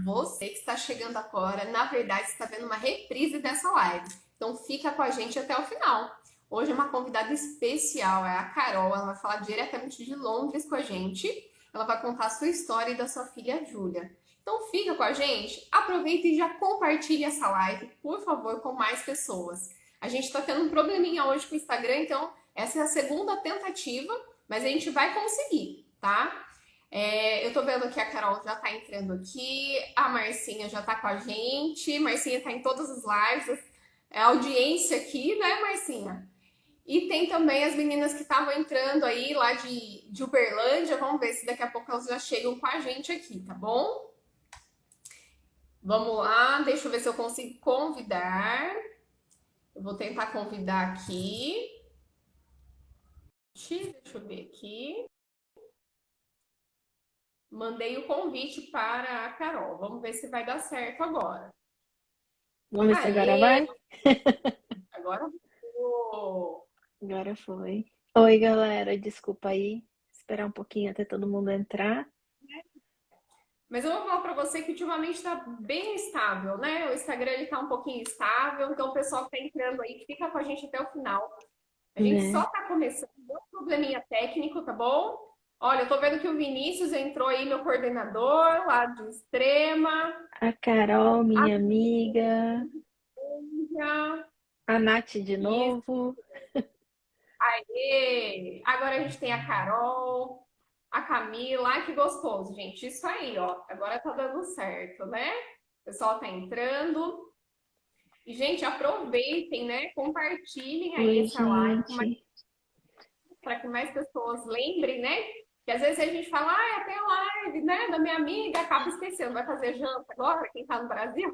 você que está chegando agora, na verdade, está vendo uma reprise dessa live. Então fica com a gente até o final. Hoje é uma convidada especial, é a Carol. Ela vai falar diretamente de Londres com a gente. Ela vai contar a sua história e da sua filha Júlia. Então fica com a gente, aproveita e já compartilhe essa live, por favor, com mais pessoas. A gente está tendo um probleminha hoje com o Instagram, então essa é a segunda tentativa, mas a gente vai conseguir, tá? Eu tô vendo que a Carol já tá entrando aqui, a Marcinha já tá com a gente, Marcinha tá em todas as lives, é a audiência aqui, né, Marcinha? E tem também as meninas que estavam entrando aí lá de Uberlândia, vamos ver se daqui a pouco elas já chegam com a gente aqui, tá bom? Vamos lá, deixa eu ver se eu consigo convidar. Eu vou tentar convidar aqui. Deixa eu ver aqui. Mandei o convite para a Carol. Vamos ver se vai dar certo agora. Vamos ver se agora Aê! vai? Agora vou. Agora foi. Oi, galera, desculpa aí. Esperar um pouquinho até todo mundo entrar. Mas eu vou falar para você que ultimamente está bem estável, né? O Instagram ele tá um pouquinho estável, então o pessoal que tá entrando aí, fica com a gente até o final. A gente só Né? tá começando, um probleminha técnico, tá bom? Olha, eu tô vendo que o Vinícius entrou aí, meu coordenador, lá de Extrema. A Carol, A minha amiga. Cíntia. A Nath de Isso. novo. Aê! Agora a gente tem a Carol, a Camila. Ai, que gostoso, gente. Isso aí, ó. Agora tá dando certo, né? O pessoal tá entrando. E, gente, aproveitem, né? Compartilhem aí Oi, essa live gente. para que mais pessoas lembrem, né? Que às vezes a gente fala, ah, tem a live, né, da minha amiga, acaba esquecendo, vai fazer janta agora, quem tá no Brasil.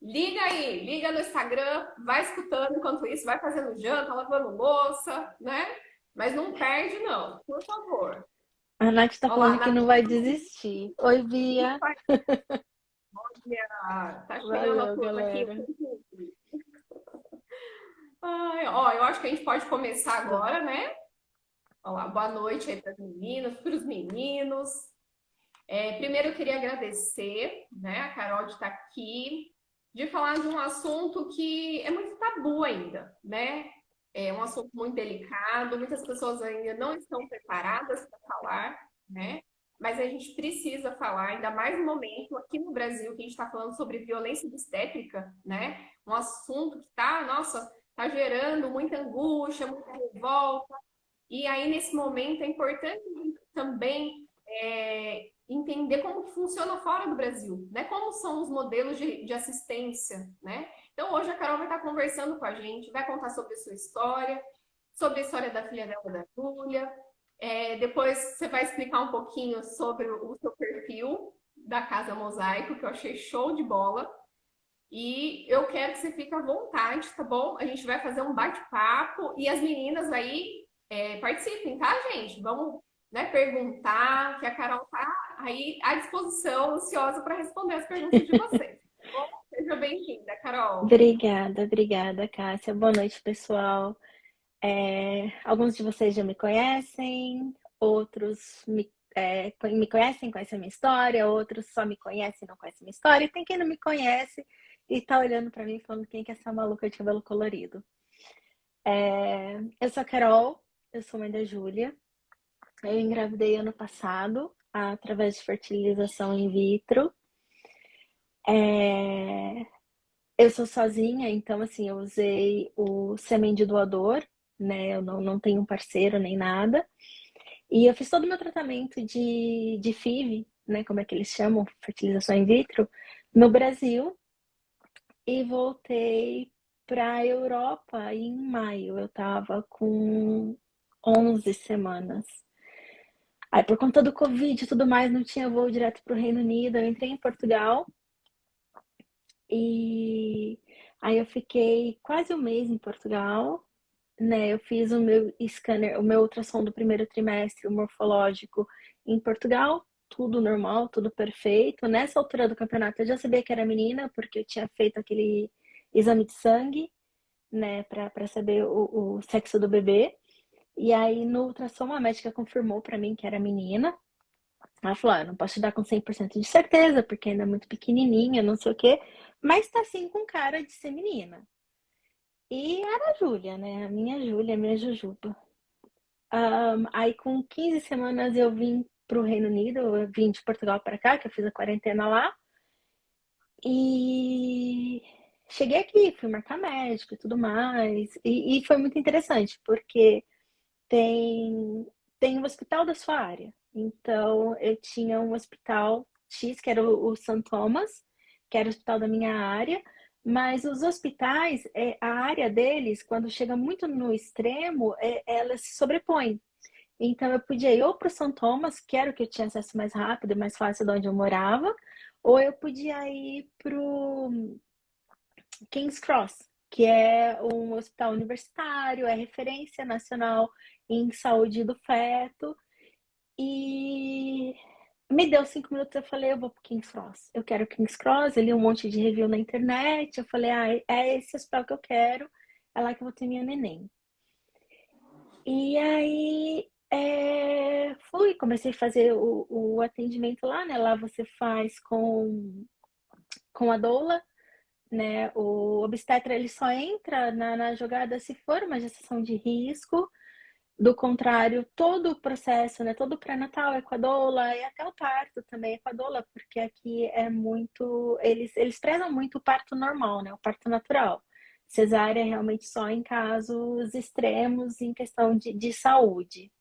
Liga aí, liga no Instagram, vai escutando enquanto isso, vai fazendo janta, lavando louça, né? Mas não perde, não, por favor. A Nath tá Olha lá, a falando que não Natália vai desistir. Oi, Bia. tá chegando a Valeu, turma aqui. galera. Ai, ó, eu acho que a gente pode começar Vamos. agora, né? Olha lá, boa noite aí para as meninas, para os meninos. Primeiro eu queria agradecer, né, a Carol de estar aqui, de falar de um assunto que é muito tabu ainda, né? É um assunto muito delicado, muitas pessoas ainda não estão preparadas para falar, né? Mas a gente precisa falar, ainda mais no momento aqui no Brasil, que a gente está falando sobre violência obstétrica, né? Um assunto que está, nossa, está gerando muita angústia, muita revolta. E aí, nesse momento, é importante também entender como que funciona fora do Brasil, né? Como são os modelos de assistência, né? Então, hoje a Carol vai estar conversando com a gente, vai contar sobre a sua história, sobre a história da filha dela, da Júlia. Depois você vai explicar um pouquinho sobre o seu perfil da Casa Mosaico, que eu achei show de bola. E eu quero que você fique à vontade, tá bom? A gente vai fazer um bate-papo e as meninas aí participem, tá, gente? Vamos, né, perguntar, que a Carol tá aí à disposição, ansiosa para responder as perguntas de vocês. Tá bom? Seja bem-vinda, Carol. Obrigada, obrigada, Cássia. Boa noite, pessoal. Alguns de vocês já me conhecem, outros me conhecem, conhecem a minha história, outros só me conhecem e não conhecem a minha história. E tem quem não me conhece e tá olhando pra mim falando quem que é essa maluca de cabelo colorido. Eu sou a Carol, eu sou mãe da Júlia. Eu engravidei ano passado através de fertilização in vitro. É, Eu sou sozinha, então assim, eu usei o sêmen de doador, né? Eu não tenho um parceiro nem nada. E eu fiz todo o meu tratamento de FIV, né? Como é que eles chamam? Fertilização in vitro, no Brasil. E voltei para a Europa em maio. Eu tava com 11 semanas. Aí, por conta do Covid e tudo mais, não tinha voo direto para o Reino Unido. Eu entrei em Portugal e aí eu fiquei quase um mês em Portugal, né? Eu fiz o meu scanner, o meu ultrassom do primeiro trimestre, o morfológico em Portugal, tudo normal, tudo perfeito. Nessa altura do campeonato eu já sabia que era menina, porque eu tinha feito aquele exame de sangue, né, para saber o sexo do bebê. E aí no ultrassom a médica confirmou para mim que era menina. Ela falou: não posso te dar com 100% de certeza, porque ainda é muito pequenininha, não sei o quê, mas tá sim com cara de ser menina. E era a Júlia, né? A minha Júlia, a minha Jujuba. Aí com 15 semanas eu vim pro Reino Unido, eu vim de Portugal para cá, que eu fiz a quarentena lá. E cheguei aqui, fui marcar médico e tudo mais. E foi muito interessante, porque tem, tem um hospital da sua área. Então, eu tinha um hospital X, que era o St. Thomas, que era o hospital da minha área, mas os hospitais, a área deles, quando chega muito no extremo, elas se sobrepõem. Então, eu podia ir ou para o St. Thomas, que era o que eu tinha acesso mais rápido e mais fácil de onde eu morava, ou eu podia ir para o King's Cross, que é um hospital universitário, é referência nacional em saúde do feto. E me deu 5 minutos, eu falei, eu vou pro King's Cross. Eu quero King's Cross, eu li um monte de review na internet. Eu falei, é esse hospital que eu quero, é lá que eu vou ter minha neném. E aí fui, comecei a fazer o atendimento lá, né? Lá você faz com a doula, né? O obstetra ele só entra na jogada se for uma gestação de risco. Do contrário, todo o processo, né? Todo o pré-natal é com a doula e até o parto também é com a doula, porque aqui é muito. Eles prezam muito o parto normal, né? O parto natural. Cesárea é realmente só em casos extremos, em questão de saúde.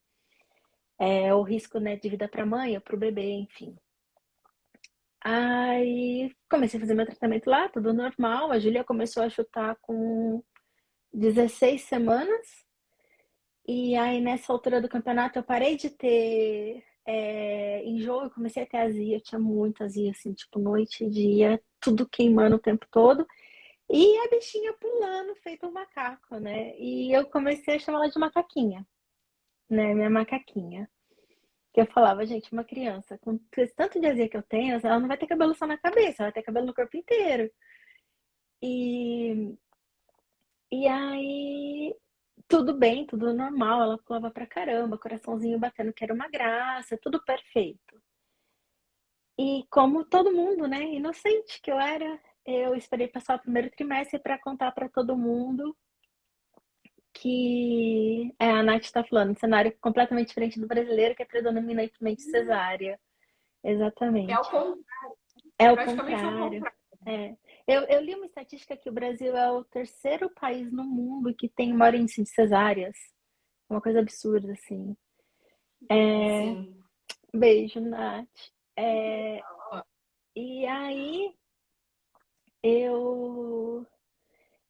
É o risco, né, de vida para a mãe ou para o bebê, enfim. Aí comecei a fazer meu tratamento lá, tudo normal. A Júlia começou a chutar com 16 semanas. E aí, nessa altura do campeonato, eu parei de ter enjoo, eu comecei a ter azia. Eu tinha muita azia, assim, tipo, noite e dia, tudo queimando o tempo todo. E a bichinha pulando, feito um macaco, né? E eu comecei a chamar ela de macaquinha, né? Minha macaquinha. Que eu falava, gente, uma criança com esse tanto de azia que eu tenho, ela não vai ter cabelo só na cabeça, ela vai ter cabelo no corpo inteiro. E, e aí, tudo bem, tudo normal. Ela pulava pra caramba, coraçãozinho batendo, que era uma graça, tudo perfeito. E como todo mundo, né, inocente que eu era, eu esperei passar o primeiro trimestre para contar para todo mundo que a Nath está falando, um cenário completamente diferente do brasileiro, que é predominantemente cesárea. É o Exatamente. contrário, É o praticamente o contrário. contrário. É. Eu li uma estatística que o Brasil é o terceiro país no mundo que tem maior índice de cesáreas. Uma coisa absurda, assim. Sim. Beijo, Nath. É, e aí eu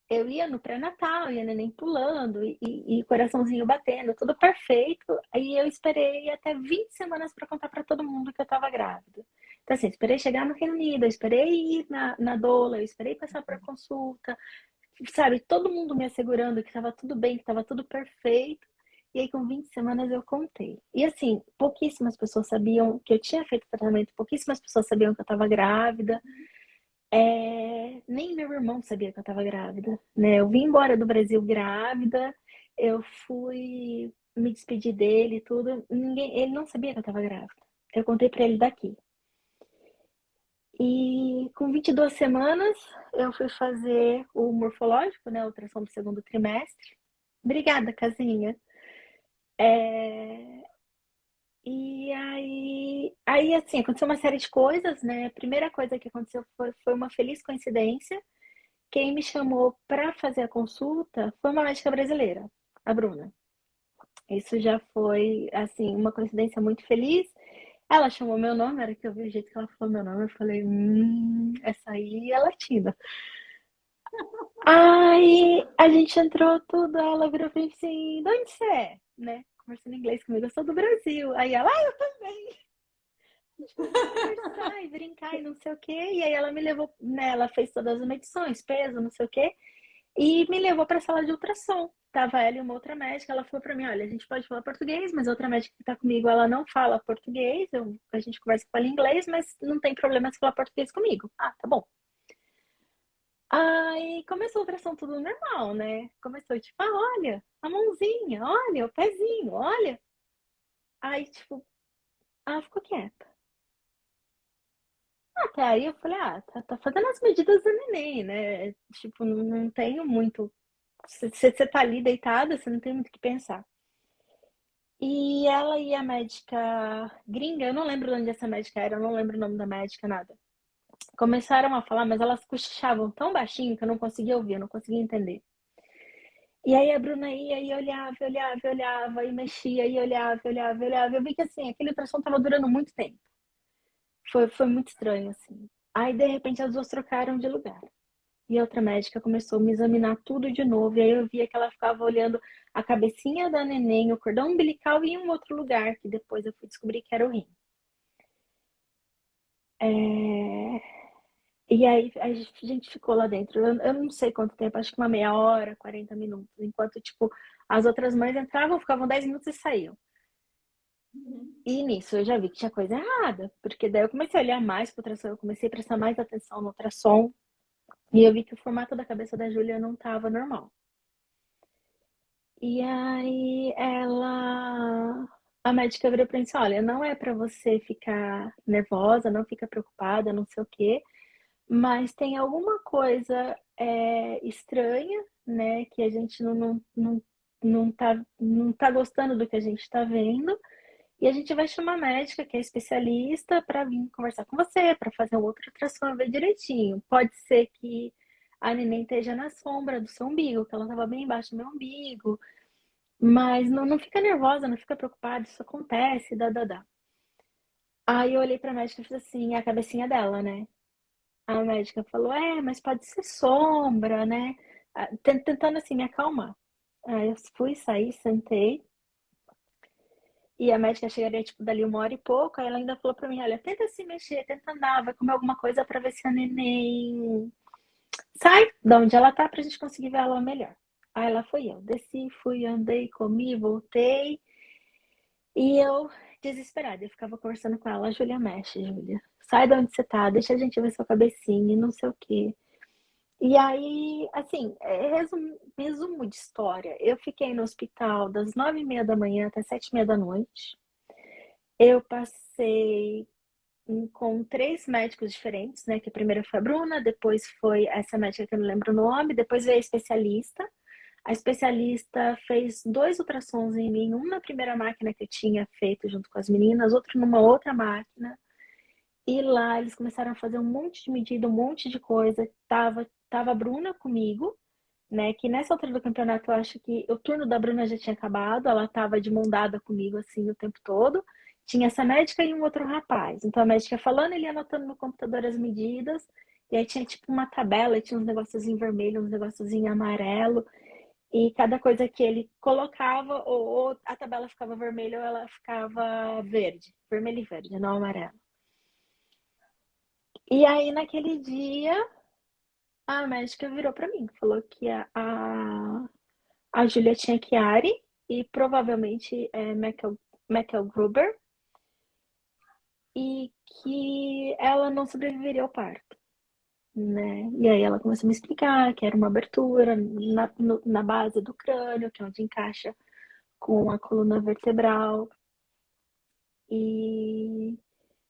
eu ia no pré-natal, ia neném pulando e coraçãozinho batendo, tudo perfeito. Aí eu esperei até 20 semanas para contar para todo mundo que eu estava grávida. Então, assim, esperei chegar no Reino Unido, eu esperei ir na doula, eu esperei passar para consulta, sabe? Todo mundo me assegurando que estava tudo bem, que estava tudo perfeito. E aí, com 20 semanas, eu contei. E assim, pouquíssimas pessoas sabiam que eu tinha feito tratamento, pouquíssimas pessoas sabiam que eu estava grávida. Nem meu irmão sabia que eu estava grávida, né? Eu vim embora do Brasil grávida, eu fui me despedir dele e tudo. Ele não sabia que eu estava grávida. Eu contei para ele daqui. E com 22 semanas, eu fui fazer o morfológico, né? A ultrassom do segundo trimestre. Obrigada, casinha. É, E aí, assim, aconteceu uma série de coisas, né? A primeira coisa que aconteceu foi uma feliz coincidência. Quem me chamou para fazer a consulta foi uma médica brasileira, a Bruna. Isso já foi, assim, uma coincidência muito feliz. Ela chamou meu nome, na hora que eu vi o jeito que ela falou meu nome, eu falei, essa aí é latina. Aí a gente entrou tudo, ela virou pra mim assim, de onde você é? Né? Conversando em inglês comigo, eu sou do Brasil. Aí ela, eu também. A gente começou a conversar e brincar e não sei o quê. E aí ela me levou, né? Ela fez todas as medições, peso, não sei o quê. E me levou para a sala de ultrassom. Tava ela e uma outra médica. Ela falou para mim: olha, a gente pode falar português, mas a outra médica que tá comigo, ela não fala português. A gente conversa com ela em inglês, mas não tem problema se falar português comigo. Ah, tá bom. Aí começou a ultrassom tudo normal, né? Começou tipo, olha, a mãozinha, olha, o pezinho, olha. Aí, tipo, ela ficou quieta. Até aí eu falei, tá fazendo as medidas do neném, né? Tipo, não tenho muito. Você tá ali deitada, você não tem muito o que pensar. E ela e a médica gringa, eu não lembro de onde essa médica era, eu não lembro o nome da médica, nada. Começaram a falar, mas elas cochichavam tão baixinho que eu não conseguia ouvir, eu não conseguia entender. E aí a Bruna ia e olhava, olhava, olhava, e mexia, e olhava, olhava, olhava. Eu vi que assim, aquele ultrassom estava durando muito tempo. Foi muito estranho, assim. Aí, de repente, as duas trocaram de lugar. E a outra médica começou a me examinar tudo de novo. E aí eu via que ela ficava olhando a cabecinha da neném, o cordão umbilical e em um outro lugar, que depois eu fui descobrir que era o rim. É... E aí a gente ficou lá dentro. Eu não sei quanto tempo, acho que uma meia hora, 40 minutos. Enquanto, tipo, as outras mães entravam, ficavam 10 minutos e saíam. Uhum. E nisso eu já vi que tinha coisa errada, porque daí eu comecei a olhar mais pro ultrassom, eu comecei a prestar mais atenção no ultrassom, e eu vi que o formato da cabeça da Júlia não estava normal. E aí a médica virou pra mim e disse, olha, não é para você ficar nervosa, não fica preocupada, não sei o quê, mas tem alguma coisa estranha, né, que a gente não tá gostando do que a gente está vendo. E a gente vai chamar a médica, que é especialista, para vir conversar com você, para fazer um outro ultrassom, ver direitinho. Pode ser que a neném esteja na sombra do seu umbigo, que ela estava bem embaixo do meu umbigo. Mas não fica nervosa, não fica preocupada, isso acontece, dá. Aí eu olhei pra médica e fiz assim, a cabecinha dela, né? A médica falou, mas pode ser sombra, né? Tentando assim me acalmar. Aí eu fui, saí, sentei. E a médica chegaria, tipo, dali uma hora e pouco. Aí ela ainda falou pra mim: olha, tenta se mexer, tenta andar, vai comer alguma coisa pra ver se a neném sai de onde ela tá pra gente conseguir ver ela melhor. Aí lá fui eu. Desci, fui, andei, comi, voltei. E eu, desesperada, eu ficava conversando com ela: Júlia, mexe, Júlia. Sai de onde você tá, deixa a gente ver sua cabecinha e não sei o quê. E aí, assim, resumo de história. Eu fiquei no hospital das 9h30 da manhã até 7h30 da noite. Eu passei com três médicos diferentes, né? Que a primeira foi a Bruna, depois foi essa médica que eu não lembro o nome, depois veio a especialista. A especialista fez dois ultrassons em mim, um na primeira máquina que eu tinha feito junto com as meninas, outro numa outra máquina. E lá eles começaram a fazer um monte de medida, um monte de coisa. Tava a Bruna comigo, né? Que nessa altura do campeonato eu acho que o turno da Bruna já tinha acabado, ela estava de mão dada comigo assim o tempo todo. Tinha essa médica e um outro rapaz. Então a médica falando, ele ia anotando no computador as medidas, e aí tinha tipo uma tabela, e tinha uns negócios em vermelho, uns negócios em amarelo, e cada coisa que ele colocava, ou a tabela ficava vermelha ou ela ficava verde, vermelho e verde, não amarelo. E aí naquele dia a médica virou para mim, falou que a Julia tinha Chiari e provavelmente McElgruber e que ela não sobreviveria ao parto, né? E aí ela começou a me explicar que era uma abertura na base do crânio, que é onde encaixa com a coluna vertebral. E,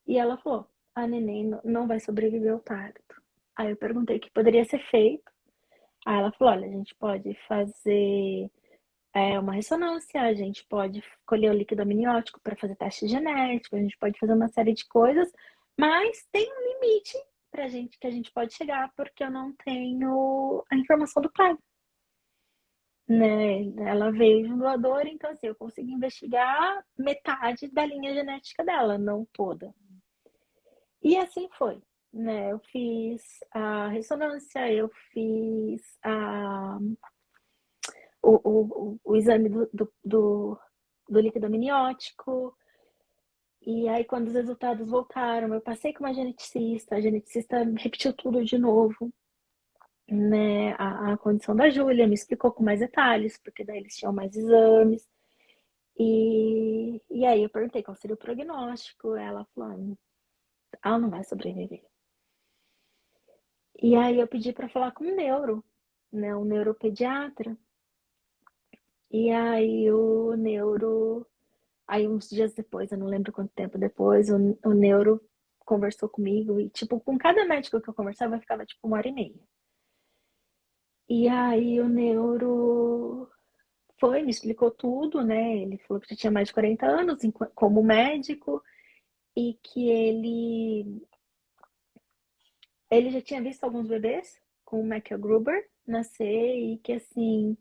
e ela falou, a neném não vai sobreviver ao parto. Aí eu perguntei o que poderia ser feito. Aí ela falou, olha, a gente pode fazer uma ressonância, a gente pode colher o líquido amniótico para fazer teste genético, a gente pode fazer uma série de coisas, mas tem um limite pra gente que a gente pode chegar, porque eu não tenho a informação do pai, né? Ela veio de um doador, então assim, eu consegui investigar metade da linha genética dela, não toda. E assim foi, né? Eu fiz a ressonância, eu fiz o exame do líquido amniótico. E aí, quando os resultados voltaram, eu passei com uma geneticista, a geneticista repetiu tudo de novo, né? A condição da Júlia, me explicou com mais detalhes, porque daí eles tinham mais exames. E aí eu perguntei qual seria o prognóstico, ela falou, ela não vai sobreviver. E aí eu pedi para falar com um neuro, né? Um neuropediatra. E aí o neuro. Aí uns dias depois, eu não lembro quanto tempo depois, o neuro conversou comigo e, tipo, com cada médico que eu conversava, eu ficava, tipo, 1 hora e meia. E aí o neuro foi, me explicou tudo, né? Ele falou que já tinha mais de 40 anos como médico e que ele já tinha visto alguns bebês com o McGruber nascer e que, assim,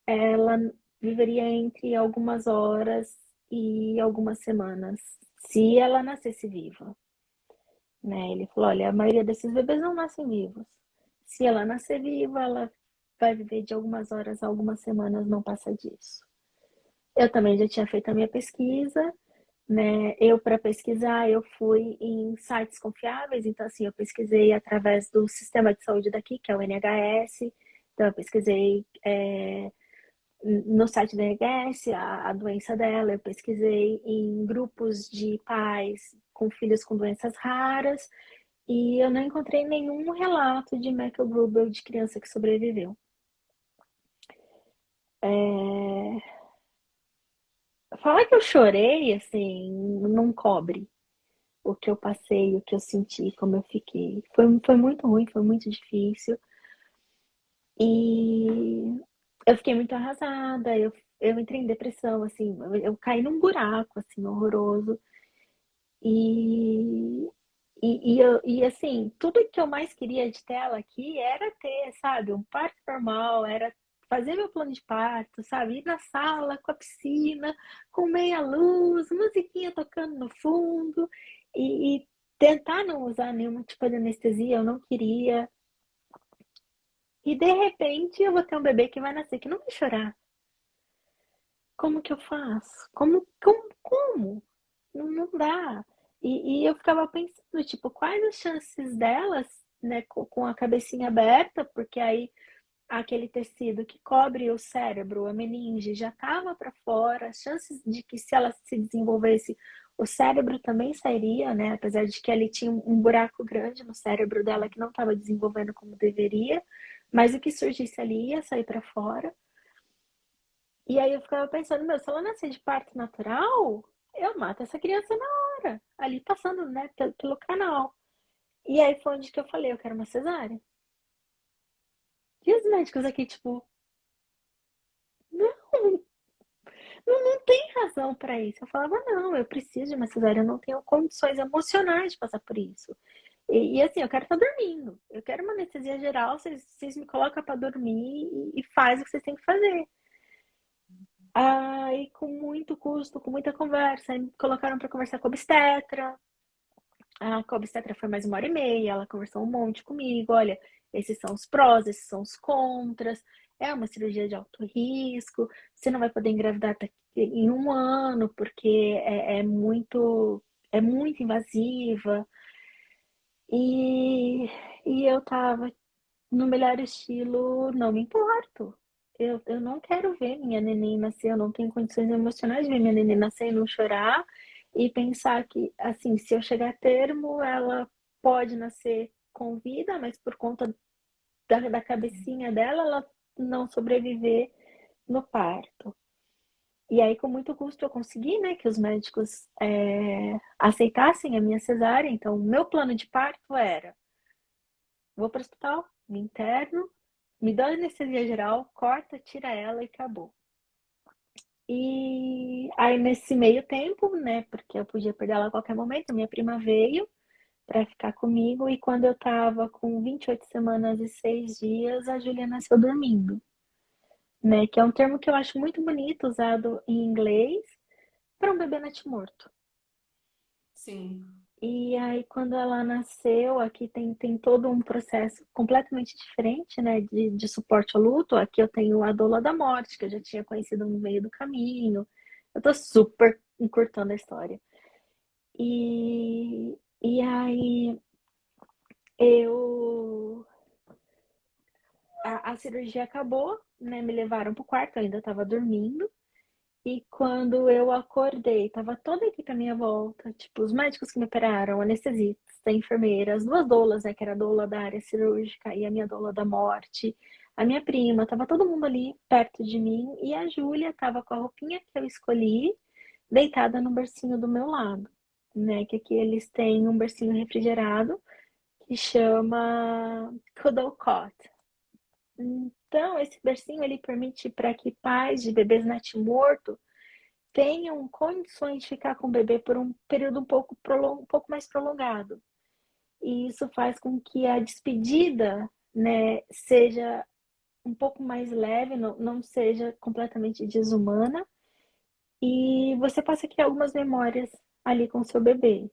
ela viveria entre algumas horas e algumas semanas, se ela nascesse viva, né? Ele falou, olha, a maioria desses bebês não nascem vivos. Se ela nascer viva, ela vai viver de algumas horas a algumas semanas, não passa disso. Eu também já tinha feito a minha pesquisa, né? Eu, para pesquisar, eu fui em sites confiáveis, então, assim, eu pesquisei através do sistema de saúde daqui, que é o NHS, então eu pesquisei no site da NHS a doença dela, eu pesquisei em grupos de pais com filhos com doenças raras, e eu não encontrei nenhum relato de McGruber de criança que sobreviveu. Falar que eu chorei, assim, não cobre o que eu passei, o que eu senti, como eu fiquei. Foi muito ruim, foi muito difícil. E eu fiquei muito arrasada, eu entrei em depressão, assim, eu caí num buraco, assim, horroroso. E, assim, tudo que eu mais queria de tela aqui era ter, sabe, um parto normal, era fazer meu plano de parto, sabe, ir na sala com a piscina, com meia luz, musiquinha tocando no fundo e tentar não usar nenhum tipo de anestesia, eu não queria. E de repente eu vou ter um bebê que vai nascer, que não vai chorar. Como que eu faço? Como? Não dá. Eu ficava pensando, tipo, quais as chances delas, né, com a cabecinha aberta, porque aí aquele tecido que cobre o cérebro, a meninge, já estava para fora, as chances de que se ela se desenvolvesse, o cérebro também sairia, né, apesar de que ali tinha um buraco grande no cérebro dela que não estava desenvolvendo como deveria, mas o que surgisse ali ia sair para fora. E aí eu ficava pensando, meu, se ela nascer de parto natural, eu mato essa criança na hora, ali passando, né, pelo canal. E aí foi onde que eu falei, eu quero uma cesárea. E os médicos aqui, tipo, não, não tem razão para isso. Eu falava, não, eu preciso de uma cesárea, eu não tenho condições emocionais de passar por isso. Assim, eu quero estar dormindo. Eu quero uma anestesia geral, vocês me colocam para dormir e faz o que vocês têm que fazer. Aí, com muito custo, com muita conversa, aí me colocaram para conversar com a obstetra. A obstetra foi mais 1 hora e meia, ela conversou um monte comigo. Olha, esses são os prós, esses são os contras. É uma cirurgia de alto risco. Você não vai poder engravidar em 1 ano, porque é muito invasiva. E, eu tava no melhor estilo, não me importo. Eu não quero ver minha neném nascer, eu não tenho condições emocionais de ver minha neném nascer e não chorar. E pensar que, assim, se eu chegar a termo, ela pode nascer com vida, mas por conta da cabecinha dela, ela não sobreviver no parto. E aí, com muito custo, eu consegui, né, que os médicos aceitassem a minha cesárea. Então, o meu plano de parto era: vou para o hospital, me interno, me dá anestesia geral, corta, tira ela e acabou. E aí, nesse meio tempo, né, porque eu podia perder ela a qualquer momento, minha prima veio para ficar comigo e quando eu tava com 28 semanas e 6 dias, a Júlia nasceu dormindo, né, que é um termo que eu acho muito bonito usado em inglês para um bebê natimorto. Sim. E aí, quando ela nasceu, aqui tem todo um processo completamente diferente, né, de suporte ao luto. Aqui eu tenho a doula da morte, que eu já tinha conhecido no meio do caminho. Eu tô super encurtando a história. E aí, eu... A cirurgia acabou, né, me levaram pro quarto, eu ainda tava dormindo. E quando eu acordei, tava toda a equipe à minha volta, tipo, os médicos que me operaram, anestesistas, enfermeiras, duas doulas, né, que era a doula da área cirúrgica e a minha doula da morte, a minha prima, tava todo mundo ali perto de mim e a Júlia tava com a roupinha que eu escolhi, deitada no bercinho do meu lado, né? Que aqui eles têm um bercinho refrigerado que chama Cuddle Cot. Então, esse bercinho ele permite para que pais de bebês natimorto tenham condições de ficar com o bebê por um período um pouco mais prolongado. E isso faz com que a despedida, né, seja um pouco mais leve, não seja completamente desumana, e você possa criar algumas memórias ali com o seu bebê.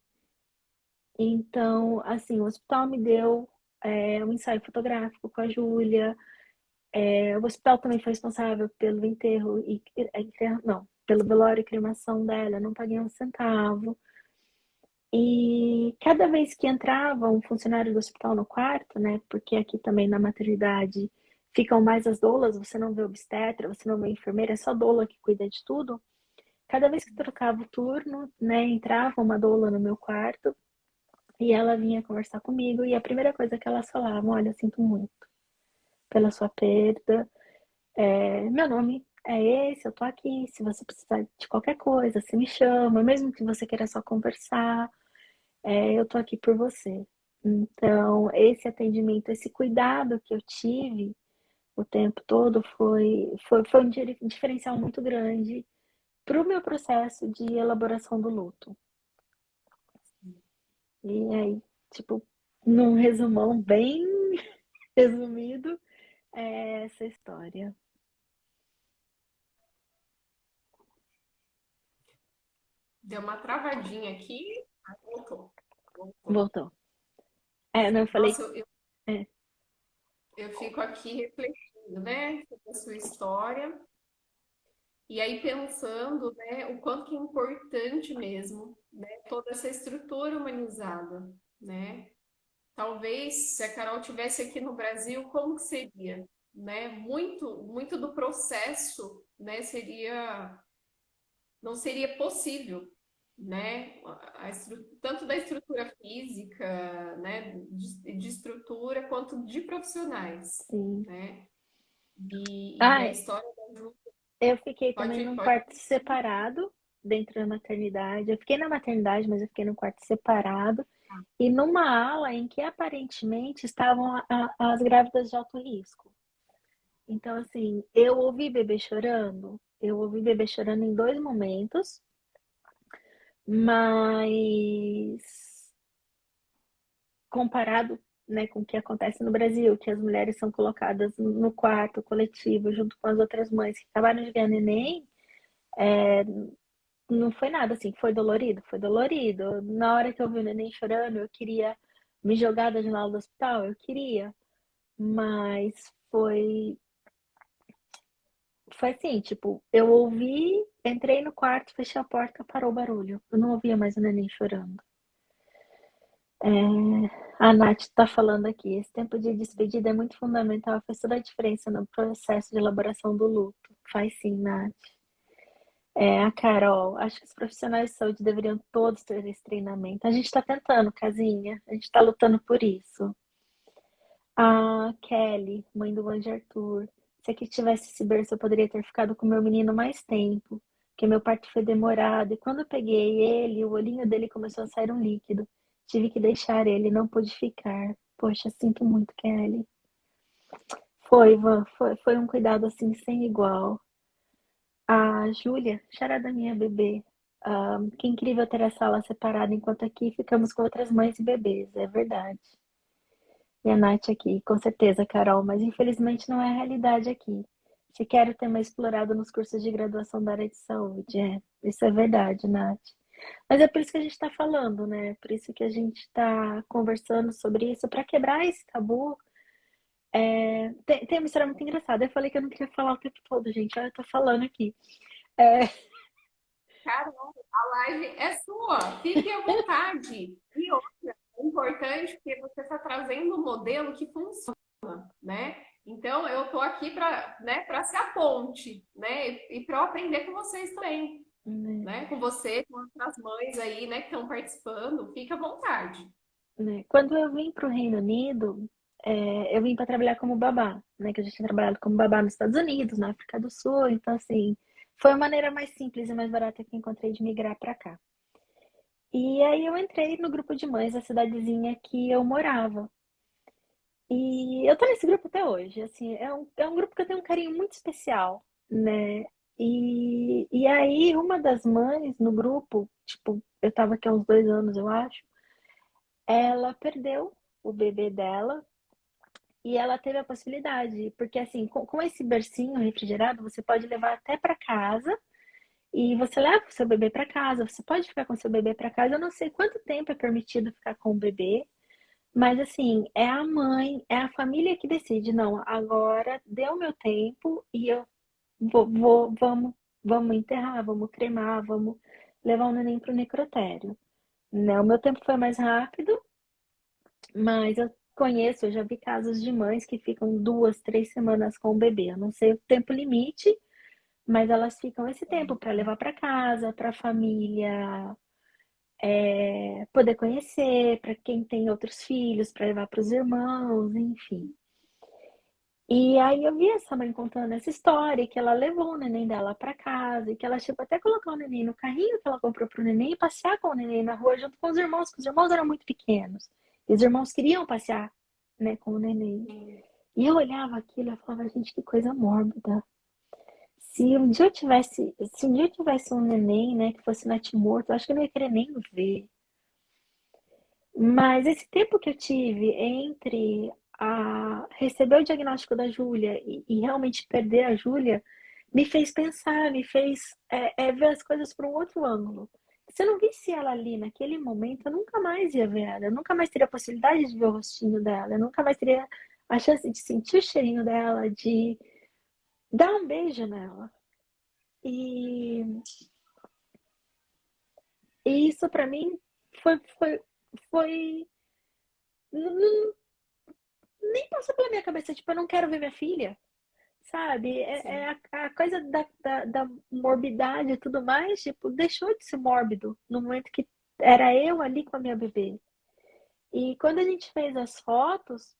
Então, assim, o hospital me deu um ensaio fotográfico com a Júlia. O hospital também foi responsável pelo enterro não, pelo velório e cremação dela. Eu não paguei um centavo. E cada vez que entrava um funcionário do hospital no quarto, né? Porque aqui também na maternidade ficam mais as doulas, você não vê obstetra, você não vê enfermeira, é só doula que cuida de tudo. Cada vez que trocava o turno, né, entrava uma doula no meu quarto e ela vinha conversar comigo e a primeira coisa que elas falavam, olha, eu sinto muito pela sua perda, meu nome é esse, eu tô aqui, se você precisar de qualquer coisa, você me chama, mesmo que você queira só conversar, eu tô aqui por você. Então, esse atendimento, esse cuidado que eu tive o tempo todo foi um diferencial muito grande para o meu processo de elaboração do luto. E aí, tipo, num resumão bem resumido, é essa história. Deu uma travadinha aqui, mas voltou. Voltou. Voltou. Não, eu falei. Nossa, eu, É, eu fico aqui refletindo, né, sobre a sua história. E aí pensando, né, o quanto que é importante mesmo, né, toda essa estrutura humanizada, né? Talvez se a Carol tivesse aqui no Brasil, como que seria, né? Muito do processo, né, não seria possível, né? Tanto da estrutura física, né, de estrutura, quanto de profissionais, sim. né? E a Ah, história da Ju, eu fiquei também pode, num pode. quarto separado dentro da maternidade. Eu fiquei na maternidade, mas eu fiquei num quarto separado. E numa ala em que aparentemente estavam as grávidas de alto risco. Então, assim, eu ouvi bebê chorando em dois momentos, mas comparado, né, com o que acontece no Brasil, que as mulheres são colocadas no quarto coletivo junto com as outras mães que acabaram de ganhar neném, não foi nada assim, foi dolorido, foi dolorido. Na hora que eu vi o neném chorando, eu queria me jogar da janela do hospital, eu queria, mas foi assim, tipo, eu ouvi, entrei no quarto, fechei a porta, parou o barulho. Eu não ouvia mais o neném chorando. A Nath tá falando aqui, esse tempo de despedida é muito fundamental, faz toda a diferença no processo de elaboração do luto. Faz sim, Nath. A Carol, acho que os profissionais de saúde deveriam todos ter esse treinamento. A gente está tentando, Casinha, a gente está lutando por isso. A Kelly, mãe do Anjo Arthur, se aqui tivesse esse berço, eu poderia ter ficado com meu menino mais tempo, porque meu parto foi demorado, e quando eu peguei ele, o olhinho dele começou a sair um líquido. Tive que deixar ele, não pude ficar. Poxa, sinto muito, Kelly. Foi, Ivan, foi um cuidado assim sem igual. A Júlia, charada minha bebê. Que incrível ter a sala separada enquanto aqui ficamos com outras mães e bebês, é verdade. E a Nath aqui, com certeza, Carol, mas infelizmente não é a realidade aqui. Se quero ter mais explorado nos cursos de graduação da área de saúde, isso é verdade, Nath. Mas é por isso que a gente está falando, né? Por isso que a gente está conversando sobre isso, para quebrar esse tabu. Tem uma história muito engraçada. Eu falei que eu não queria falar o tempo todo, gente. Olha, eu tô falando aqui. É, Carol, a live é sua, fique à vontade. E outra, é importante porque você está trazendo um modelo que funciona, né? Então, eu estou aqui para, né, para ser a ponte, né? E para eu aprender com vocês também, né, né? Com você, com outras mães aí, né, que estão participando, fique à vontade. né. Quando eu vim para o Reino Unido, eu vim para trabalhar como babá, né? Que eu já tinha trabalhado como babá nos Estados Unidos, na África do Sul. Então, assim, foi a maneira mais simples e mais barata que eu encontrei de migrar para cá. E aí eu entrei no grupo de mães da cidadezinha que eu morava. E eu tô nesse grupo até hoje, assim, é um grupo que eu tenho um carinho muito especial, né? E aí, uma das mães no grupo, tipo, eu tava aqui há uns 2 anos, eu acho, ela perdeu o bebê dela e ela teve a possibilidade, porque assim, com esse bercinho refrigerado, você pode levar até para casa e você leva o seu bebê para casa, você pode ficar com o seu bebê para casa. Eu não sei quanto tempo é permitido ficar com o bebê, mas assim, é a mãe, é a família que decide. Não, agora deu meu tempo e eu vamos enterrar, vamos cremar, vamos levar o neném pro necrotério. Né? O meu tempo foi mais rápido, mas eu conheço, eu já vi casos de mães que ficam 2, 3 semanas com o bebê. Eu não sei o tempo limite, mas elas ficam esse tempo para levar para casa, para a família poder conhecer, para quem tem outros filhos, para levar para os irmãos, enfim. E aí eu vi essa mãe contando essa história, que ela levou o neném dela para casa, e que ela chegou até a colocar o neném no carrinho que ela comprou pro neném e passear com o neném na rua junto com os irmãos, porque os irmãos eram muito pequenos. E os irmãos queriam passear, né, com o neném. E eu olhava aquilo e falava, gente, que coisa mórbida. Se um dia eu tivesse um neném, né, que fosse natimorto, eu acho que eu não ia querer nem ver. Mas esse tempo que eu tive entre receber o diagnóstico da Júlia e realmente perder a Júlia me fez pensar, me fez ver as coisas por um outro ângulo. Se eu não visse ela ali naquele momento, eu nunca mais ia ver ela, eu nunca mais teria a possibilidade de ver o rostinho dela, eu nunca mais teria a chance de sentir o cheirinho dela, de dar um beijo nela. E, e isso para mim foi, nem passou pela minha cabeça, tipo, eu não quero ver minha filha, sabe? É Sim. a coisa da morbidade e tudo mais, tipo, deixou de ser mórbido no momento que era eu ali com a minha bebê. E quando a gente fez as fotos,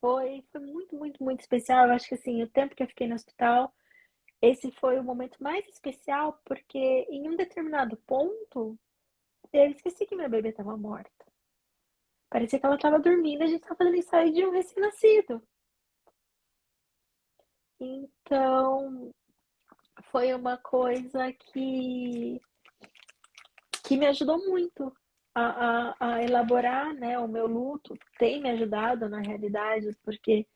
foi muito, muito, muito especial. Eu acho que assim, o tempo que eu fiquei no hospital, esse foi o momento mais especial, porque em um determinado ponto, eu esqueci que minha bebê estava morta. Parecia que ela estava dormindo, a gente estava fazendo ensaio de um recém-nascido. Então, foi uma coisa que me ajudou muito a elaborar, né, o meu luto. Tem me ajudado, na realidade, porque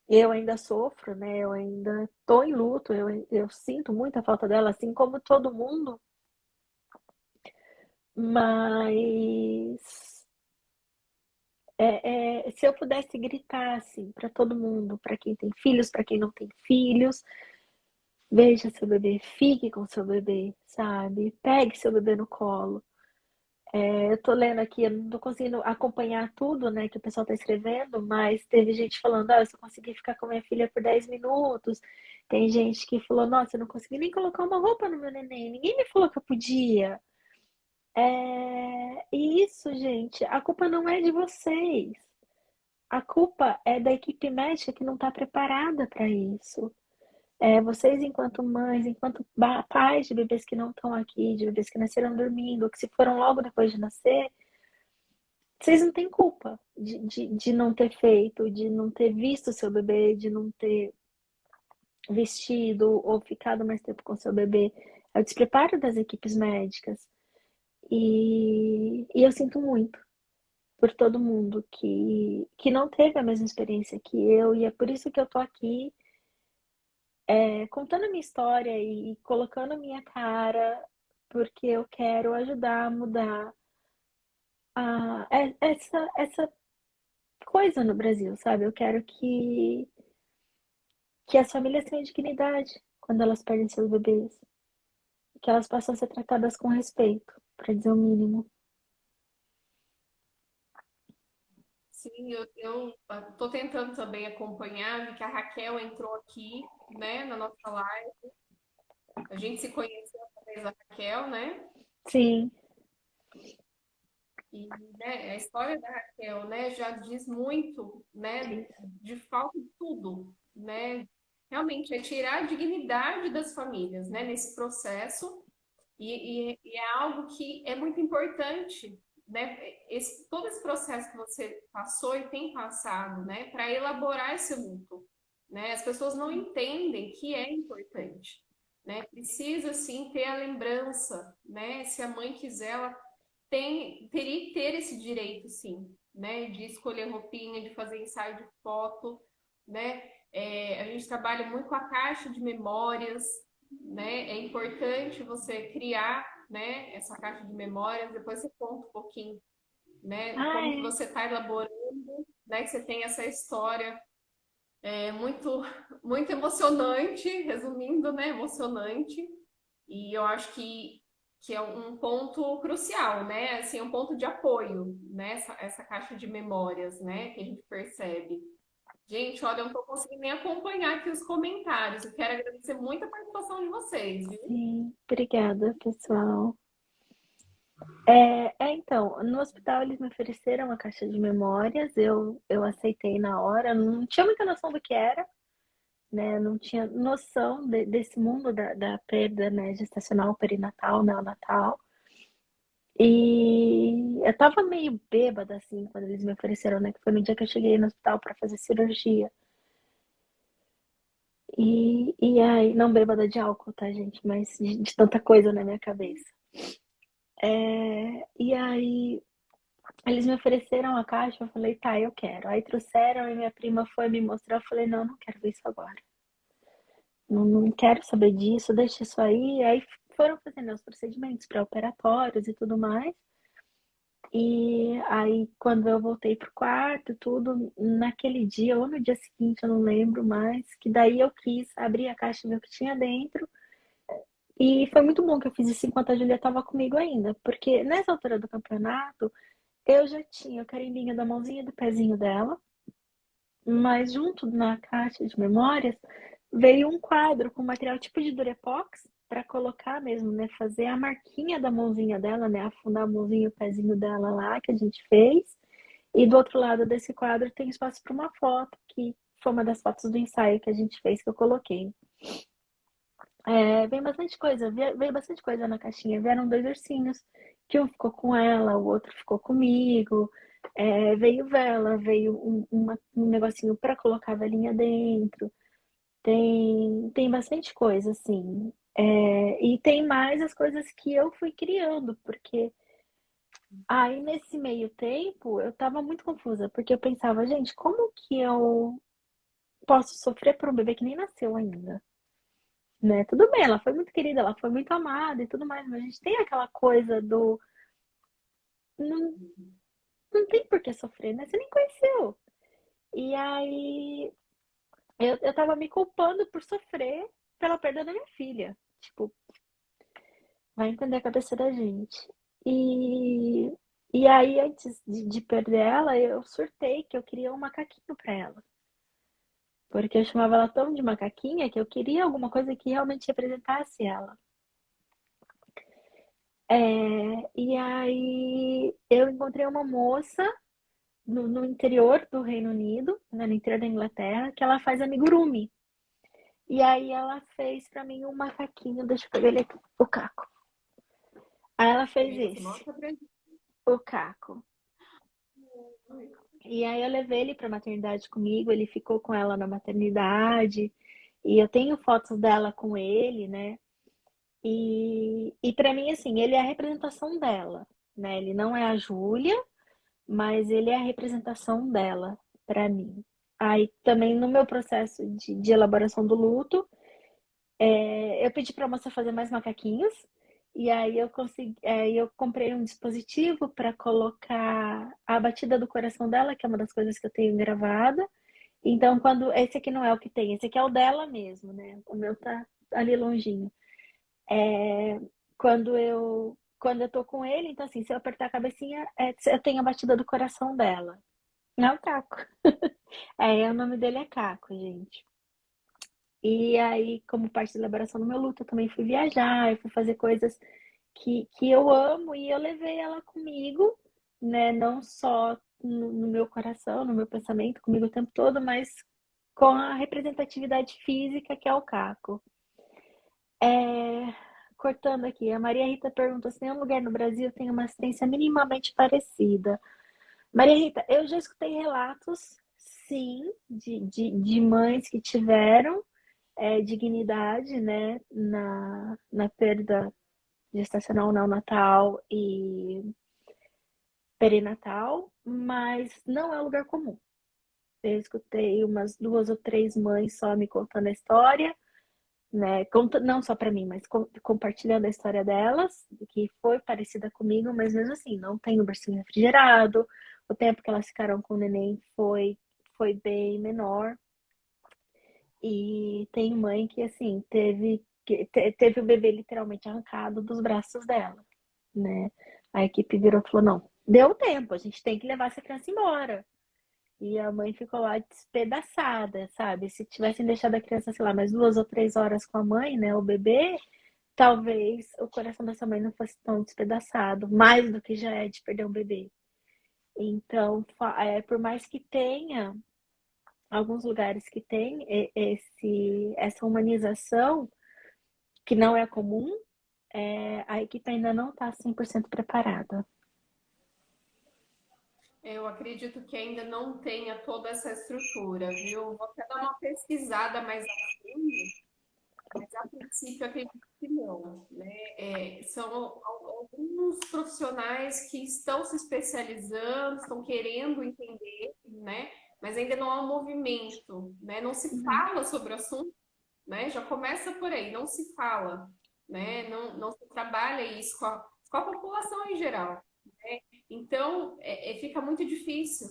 eu ainda sofro, né, eu ainda estou em luto, eu sinto muita falta dela, assim como todo mundo, mas se eu pudesse gritar assim para todo mundo, para quem tem filhos, para quem não tem filhos, veja seu bebê, fique com seu bebê, sabe? Pegue seu bebê no colo. Eu tô lendo aqui, eu não tô conseguindo acompanhar tudo, né, que o pessoal tá escrevendo, mas teve gente falando, eu só consegui ficar com minha filha por 10 minutos. Tem gente que falou, nossa, eu não consegui nem colocar uma roupa no meu neném, ninguém me falou que eu podia. E isso, gente, a culpa não é de vocês. A culpa é da equipe médica que não está preparada para isso. Vocês, enquanto mães, enquanto pais de bebês que não estão aqui, de bebês que nasceram dormindo, ou que se foram logo depois de nascer, vocês não têm culpa de não ter feito, de não ter visto o seu bebê, de não ter vestido ou ficado mais tempo com o seu bebê. É o despreparo das equipes médicas. E eu sinto muito por todo mundo que não teve a mesma experiência que eu, e é por isso que eu tô aqui contando a minha história e colocando a minha cara, porque eu quero ajudar a mudar essa coisa no Brasil, sabe? Eu quero que as famílias tenham dignidade quando elas perdem seus bebês, que elas possam ser tratadas com respeito, para dizer o mínimo. Sim, eu tô tentando também acompanhar, vi que a Raquel entrou aqui, né, na nossa live. A gente se conheceu através da Raquel, né? Sim, E, né, a história da Raquel, né, já diz muito, né, de falta de tudo, né? Realmente é tirar a dignidade das famílias, né, nesse processo. E é algo que é muito importante, né? Todo esse processo que você passou e tem passado, né, para elaborar esse luto, né? As pessoas não entendem que é importante, né? Precisa sim ter a lembrança, né? Se a mãe quiser, ela teria que ter esse direito, sim, né? De escolher roupinha, de fazer ensaio de foto, né? A gente trabalha muito com a caixa de memórias, né? É importante você criar, né, essa caixa de memórias, depois você conta um pouquinho, né, Ah, como que é. você está elaborando, né, que você tem essa história muito muito emocionante, resumindo, né, emocionante. E eu acho que é um ponto crucial, né? Assim, um ponto de apoio, né? Essa caixa de memórias, né? Que a gente percebe. Gente, olha, eu não estou conseguindo nem acompanhar aqui os comentários. Eu quero agradecer muito a participação de vocês, viu? Sim, obrigada, pessoal. Então, no hospital eles me ofereceram a caixa de memórias, eu aceitei na hora, não tinha muita noção do que era, né? Não tinha noção desse mundo da perda, né, gestacional, perinatal, neonatal. E eu tava meio bêbada, assim, quando eles me ofereceram, né? Que foi no dia que eu cheguei no hospital para fazer cirurgia. E aí, não bêbada de álcool, tá, gente? Mas de tanta coisa na minha cabeça. E aí, eles me ofereceram a caixa, eu falei, tá, eu quero. Aí trouxeram e minha prima foi me mostrar, eu falei, não, não quero ver isso agora. Não, não quero saber disso, deixa isso aí. Aí foram fazendo os procedimentos pré-operatórios e tudo mais. E aí, quando eu voltei pro quarto, tudo, naquele dia ou no dia seguinte, eu não lembro mais, que daí eu quis abrir a caixa e ver o que tinha dentro. E foi muito bom que eu fiz isso enquanto a Julia estava comigo ainda, porque nessa altura do campeonato, eu já tinha o carimbinho da mãozinha e do pezinho dela, mas junto na caixa de memórias veio um quadro com material tipo de Durepox para colocar mesmo, né? Fazer a marquinha da mãozinha dela, né? Afundar a mãozinha e o pezinho dela lá, que a gente fez. E do outro lado desse quadro tem espaço para uma foto, que foi uma das fotos do ensaio que a gente fez, que eu coloquei. Vem bastante coisa, veio bastante coisa na caixinha. Vieram dois ursinhos, que um ficou com ela, o outro ficou comigo. Veio vela, veio um negocinho para colocar a velinha dentro. Tem bastante coisa, assim. E tem mais as coisas que eu fui criando, porque aí nesse meio tempo eu tava muito confusa, porque eu pensava, gente, como que eu posso sofrer por um bebê que nem nasceu ainda? Né? Tudo bem, ela foi muito querida, ela foi muito amada e tudo mais, mas a gente tem aquela coisa do não, não tem por que sofrer, né? Você nem conheceu. E aí eu tava me culpando por sofrer pela perda da minha filha. Tipo, vai entender a cabeça da gente. E, e aí, antes de perder ela, eu surtei que eu queria um macaquinho pra ela. Porque eu chamava ela tão de macaquinha que eu queria alguma coisa que realmente representasse ela. E aí eu encontrei uma moça no interior do Reino Unido, né, no interior da Inglaterra, que ela faz amigurumi. E aí ela fez pra mim um macaquinho, deixa eu pegar ele aqui, o Caco. Aí ela E fez aí você esse, mostra pra gente. o Caco. E aí eu levei ele pra maternidade comigo, ele ficou com ela na maternidade, e eu tenho fotos dela com ele, né? E para mim, assim, ele é a representação dela, né? Ele não é a Júlia, mas ele é a representação dela para mim. Aí também no meu processo de elaboração do luto, eu pedi para a moça fazer mais macaquinhos e aí eu consegui, eu comprei um dispositivo para colocar a batida do coração dela, que é uma das coisas que eu tenho gravada. Então, quando esse aqui não é o que tem, esse aqui é o dela mesmo, né? O meu tá ali longinho. Quando eu tô com ele, então assim, se eu apertar a cabecinha, eu tenho a batida do coração dela. Não, é o Caco. O nome dele é Caco, gente. E aí, como parte da elaboração do meu luto, eu também fui viajar, eu fui fazer coisas que eu amo e eu levei ela comigo, né? Não só no meu coração, no meu pensamento, comigo o tempo todo, mas com a representatividade física que é o Caco. cortando aqui, a Maria Rita perguntou se nenhum lugar no Brasil tem uma assistência minimamente parecida. Maria Rita, eu já escutei relatos, sim, de mães que tiveram dignidade, né, na perda gestacional neonatal e perinatal, mas não é um lugar comum. Eu escutei umas 2 ou 3 mães só me contando a história, né? Não só para mim, mas compartilhando a história delas, que foi parecida comigo, mas mesmo assim, não tem o bercinho refrigerado, o tempo que elas ficaram com o neném foi bem menor. E tem mãe que, assim, teve o bebê literalmente arrancado dos braços dela, né? A equipe virou e falou: não, deu tempo, a gente tem que levar essa criança embora. E a mãe ficou lá despedaçada, sabe? Se tivessem deixado a criança, sei lá, mais 2 ou 3 horas com a mãe, né? O bebê, talvez o coração dessa mãe não fosse tão despedaçado, mais do que já é de perder um bebê. Então, por mais que tenha alguns lugares que tem essa humanização, que não é comum, a equipe ainda não está 100% preparada. Eu acredito que ainda não tenha toda essa estrutura, viu? Vou até dar uma pesquisada mais a fundo, mas a princípio acredito que não, né? São alguns profissionais que estão se especializando, estão querendo entender, né? Mas ainda não há um movimento, né? Não se Uhum. fala sobre o assunto, né? Já começa por aí, não se fala, né? Não se trabalha isso com a população em geral, né? Então, fica muito difícil,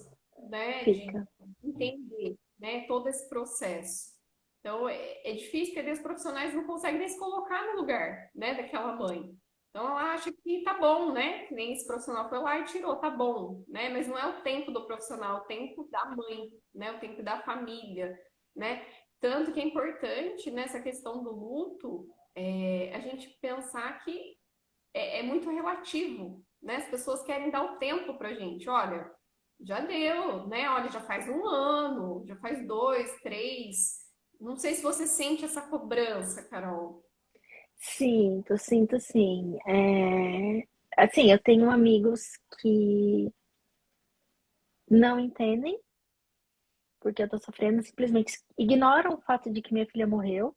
né, de Fica. entender, né, todo esse processo. Então, é difícil porque os profissionais não conseguem nem se colocar no lugar, né, daquela mãe. Então, ela acha que tá bom, né? Que nem esse profissional foi lá e tirou, tá bom, né? Mas não é o tempo do profissional, é o tempo da mãe, né? O tempo da família, né? Tanto que é importante nessa questão do luto, a gente pensar que é muito relativo, né? As pessoas querem dar o tempo pra gente. Olha, já deu, né? Olha, já faz 1 ano, já faz 2, 3. Não sei se você sente essa cobrança, Carol. Sinto sim. Assim, eu tenho amigos que não entendem porque eu tô sofrendo, simplesmente ignoram o fato de que minha filha morreu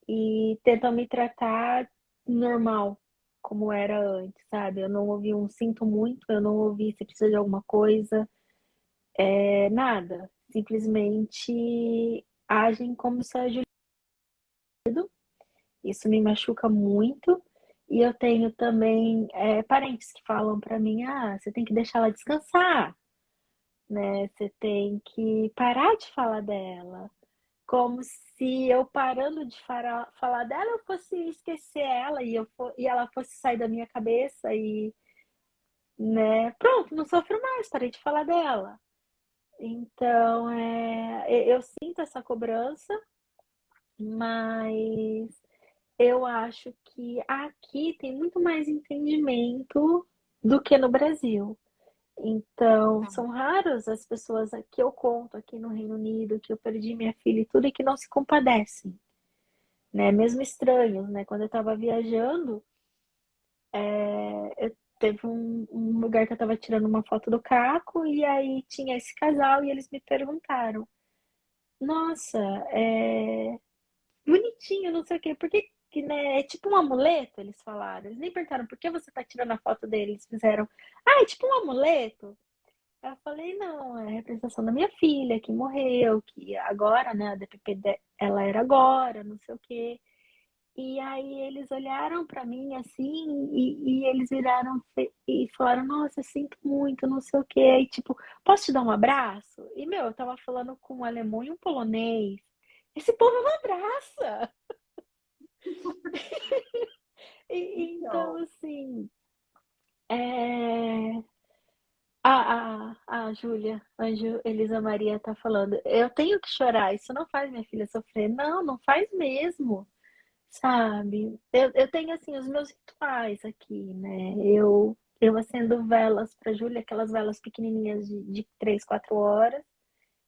e tentam me tratar normal, como era antes, sabe? Eu não ouvi um sinto muito, eu não ouvi se precisa de alguma coisa, nada. Simplesmente agem como se a Juliana. Isso me machuca muito. E eu tenho também parentes que falam pra mim: ah, você tem que deixar ela descansar, né? Você tem que parar de falar dela. Como se eu parando de falar dela, eu fosse esquecer ela e ela fosse sair da minha cabeça e, né, pronto, não sofro mais, parei de falar dela. Então, eu sinto essa cobrança, mas eu acho que aqui tem muito mais entendimento do que no Brasil. Então, Tá. são raras as pessoas que eu conto aqui no Reino Unido que eu perdi minha filha e tudo e que não se compadecem, né? Mesmo estranhos, né? Quando eu tava viajando, teve um lugar que eu tava tirando uma foto do Caco e aí tinha esse casal e eles me perguntaram: Nossa, bonitinho, não sei o quê, por que, né? É tipo um amuleto, eles falaram. Eles nem perguntaram por que você tá tirando a foto deles, eles fizeram: Ah, é tipo um amuleto? Eu falei: Não, é a representação da minha filha que morreu, que agora, né? A DPP ela era agora, não sei o quê. E aí eles olharam para mim assim e eles viraram e falaram: Nossa, eu sinto muito, não sei o quê. Aí, tipo, posso te dar um abraço? E, meu, eu tava falando com um alemão e um polonês. Esse povo não abraça! Então, Então, assim, é... a Júlia, Elisa Maria tá falando: Eu tenho que chorar, isso não faz minha filha sofrer. Não, não faz mesmo. Sabe? Eu tenho assim os meus rituais aqui, né? Eu acendo velas para Júlia, aquelas velas pequenininhas de 3, 4 horas.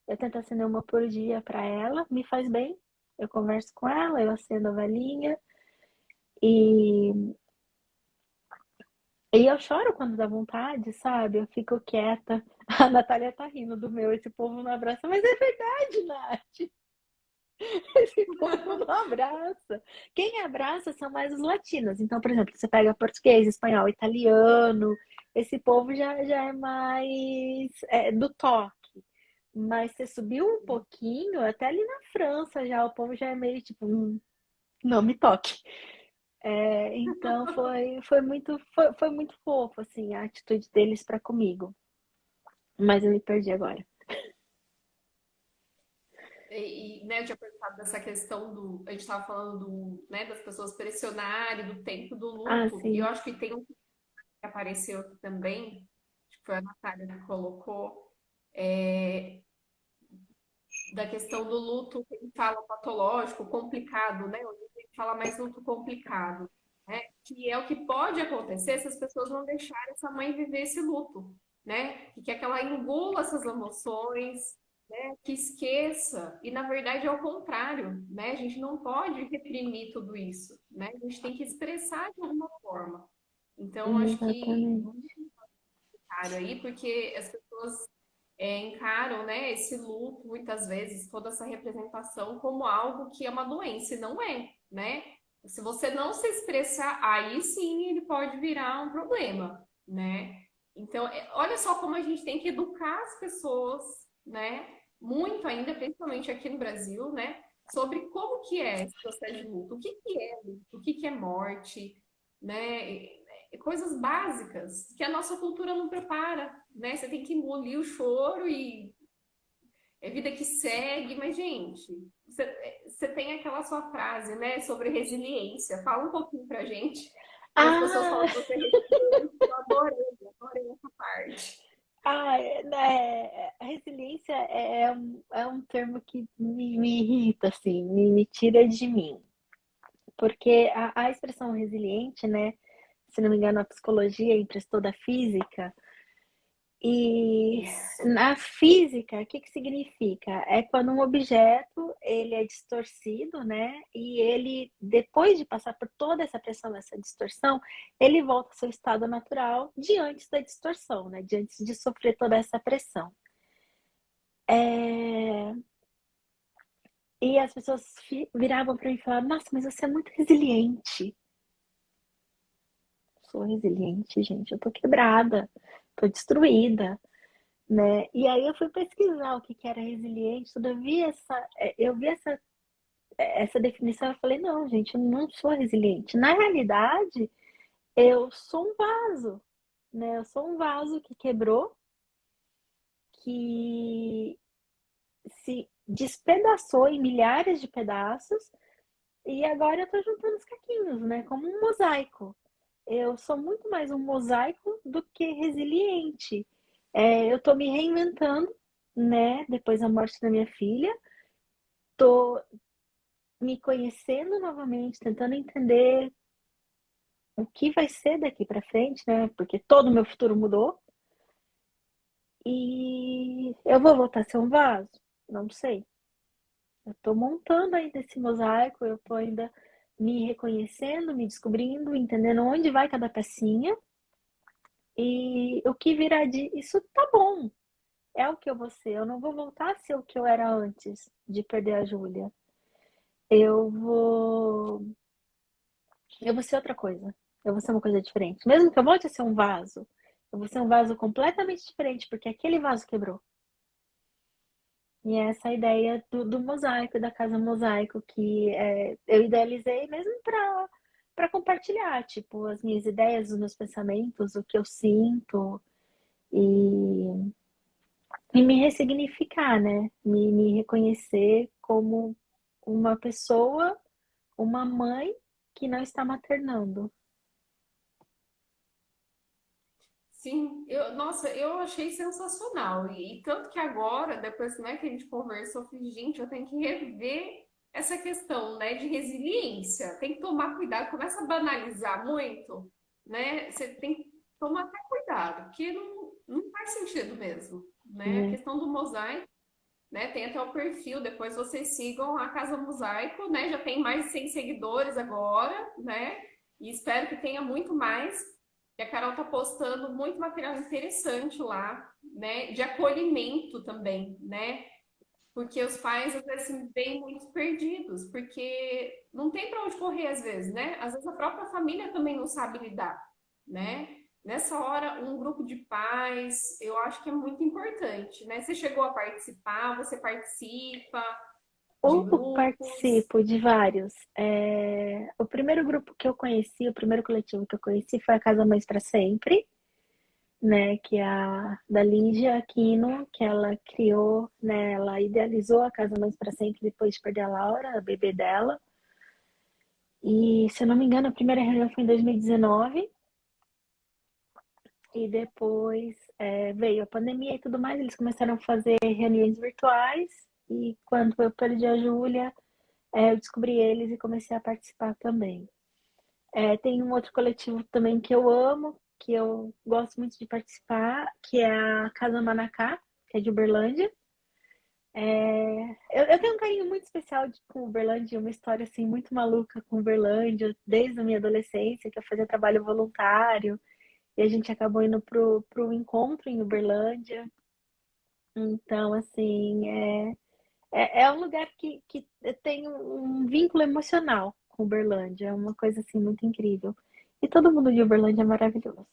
Eu tento acender uma por dia para ela, me faz bem. Eu converso com ela, eu acendo a velinha E, e eu choro quando dá vontade, sabe? Eu fico quieta. A Natália tá rindo do meu, esse povo não abraça, mas é verdade, Nath. Esse povo não abraça. Quem abraça são mais os latinos. Então, por exemplo, você pega português, espanhol, italiano, esse povo já é mais do toque. Mas você subiu um pouquinho, até ali na França já, o povo já é meio tipo, não me toque. Então foi muito fofo, assim, a atitude deles para comigo. Mas eu me perdi agora. Né, eu tinha perguntado dessa questão do. A gente estava falando né, das pessoas pressionarem, do tempo do Ah, luto, e eu sim. acho que tem um que apareceu aqui também, acho que foi a Natália que colocou, é, da questão do luto, que ele fala patológico, complicado, né? Hoje a gente fala mais luto complicado, né? Que é o que pode acontecer se as pessoas não deixarem essa mãe viver esse luto, né? Que quer que ela engula essas emoções, né? Que esqueça. E na verdade é o contrário, né? A gente não pode reprimir tudo isso, né? A gente tem que expressar de alguma forma. Então, acho que Exatamente. caro aí, porque as pessoas encaram, né, esse luto, muitas vezes, toda essa representação como algo que é uma doença, e não é, né? Se você não se expressar, aí sim ele pode virar um problema, né? Então, olha só como a gente tem que educar as pessoas, né? Muito ainda, principalmente aqui no Brasil, né? Sobre como que é esse processo de luto, o que que é luto, o que que é morte, né? Coisas básicas que a nossa cultura não prepara, né? Você tem que engolir o choro e é vida que segue, mas, gente, você tem aquela sua frase, né, sobre resiliência. Fala um pouquinho pra gente. Quando as pessoas falam Ah, que você é resiliente, eu adorei essa parte. a resiliência é um termo que me irrita, assim, me tira de mim. Porque a expressão resiliente, né? Se não me engano, a psicologia emprestou da física. E Isso. na física, o que que significa? É quando um objeto ele é distorcido, né? E ele, depois de passar por toda essa pressão, essa distorção, ele volta ao seu estado natural de antes da distorção, né? De antes de sofrer toda essa pressão. É... E as pessoas viravam para mim e falavam: Nossa, mas você é muito resiliente. Sou resiliente, gente. Eu tô quebrada, tô destruída, né? E aí eu fui pesquisar o que que era resiliente, tudo eu vi essa definição, eu falei, não, gente, eu não sou resiliente. Na realidade, eu sou um vaso, né? Eu sou um vaso que quebrou, que se despedaçou em milhares de pedaços e agora eu tô juntando os caquinhos, né? Como um mosaico. Eu sou muito mais um mosaico do que resiliente. Eu tô me reinventando, né? Depois da morte da minha filha, tô me conhecendo novamente, tentando entender o que vai ser daqui para frente, né? Porque todo o meu futuro mudou. E eu vou voltar a ser um vaso? Não sei. Eu tô montando ainda esse mosaico, eu tô ainda me reconhecendo, me descobrindo, entendendo onde vai cada pecinha e o que virá isso tá bom. É o que eu vou ser. Eu não vou voltar a ser o que eu era antes de perder a Júlia. Eu vou eu vou ser outra coisa. Eu vou ser uma coisa diferente. Mesmo que eu volte a ser um vaso, eu vou ser um vaso completamente diferente, porque aquele vaso quebrou. E é essa ideia do mosaico, da casa mosaico, que eu idealizei mesmo para compartilhar, tipo, as minhas ideias, os meus pensamentos, o que eu sinto e, e me ressignificar, né? Me reconhecer como uma pessoa, uma mãe que não está maternando. Sim, nossa, eu achei sensacional. E tanto que agora, depois, né, que a gente conversou, eu falei, gente, eu tenho que rever essa questão, né, de resiliência. Tem que tomar cuidado, começa a banalizar muito, né? Você tem que tomar até cuidado, porque não faz sentido mesmo, né? A Né? questão do mosaico. né? Tem até o perfil, depois vocês sigam a Casa Mosaico, né? Já tem mais de 100 seguidores agora, né? E espero que tenha muito mais. E a Carol tá postando muito material interessante lá, né? De acolhimento também, né? Porque os pais às vezes se veem muito perdidos, porque não tem para onde correr às vezes, né? Às vezes a própria família também não sabe lidar, né? Nessa hora, um grupo de pais, eu acho que é muito importante, né? Você chegou a participar, você participa de Ou grupos. participo de vários. O primeiro grupo que eu conheci, o primeiro coletivo que eu conheci foi a Casa Mães para Sempre, né? Que é a da Lígia Aquino, que ela criou, né? Ela idealizou a Casa Mães para Sempre depois de perder a Laura, a bebê dela. E, se eu não me engano, a primeira reunião foi em 2019. E depois veio a pandemia e tudo mais, eles começaram a fazer reuniões virtuais. E quando eu perdi a Júlia, eu descobri eles e comecei a participar também. Tem um outro coletivo também que eu amo, que eu gosto muito de participar, que é a Casa Manacá, que é de Uberlândia. Eu tenho um carinho muito especial com Uberlândia, uma história assim muito maluca com Uberlândia, desde a minha adolescência, que eu fazia trabalho voluntário, e a gente acabou indo pro encontro em Uberlândia. Então, assim, é um lugar que tem um vínculo emocional com Uberlândia, é uma coisa assim muito incrível. E todo mundo de Uberlândia é maravilhoso.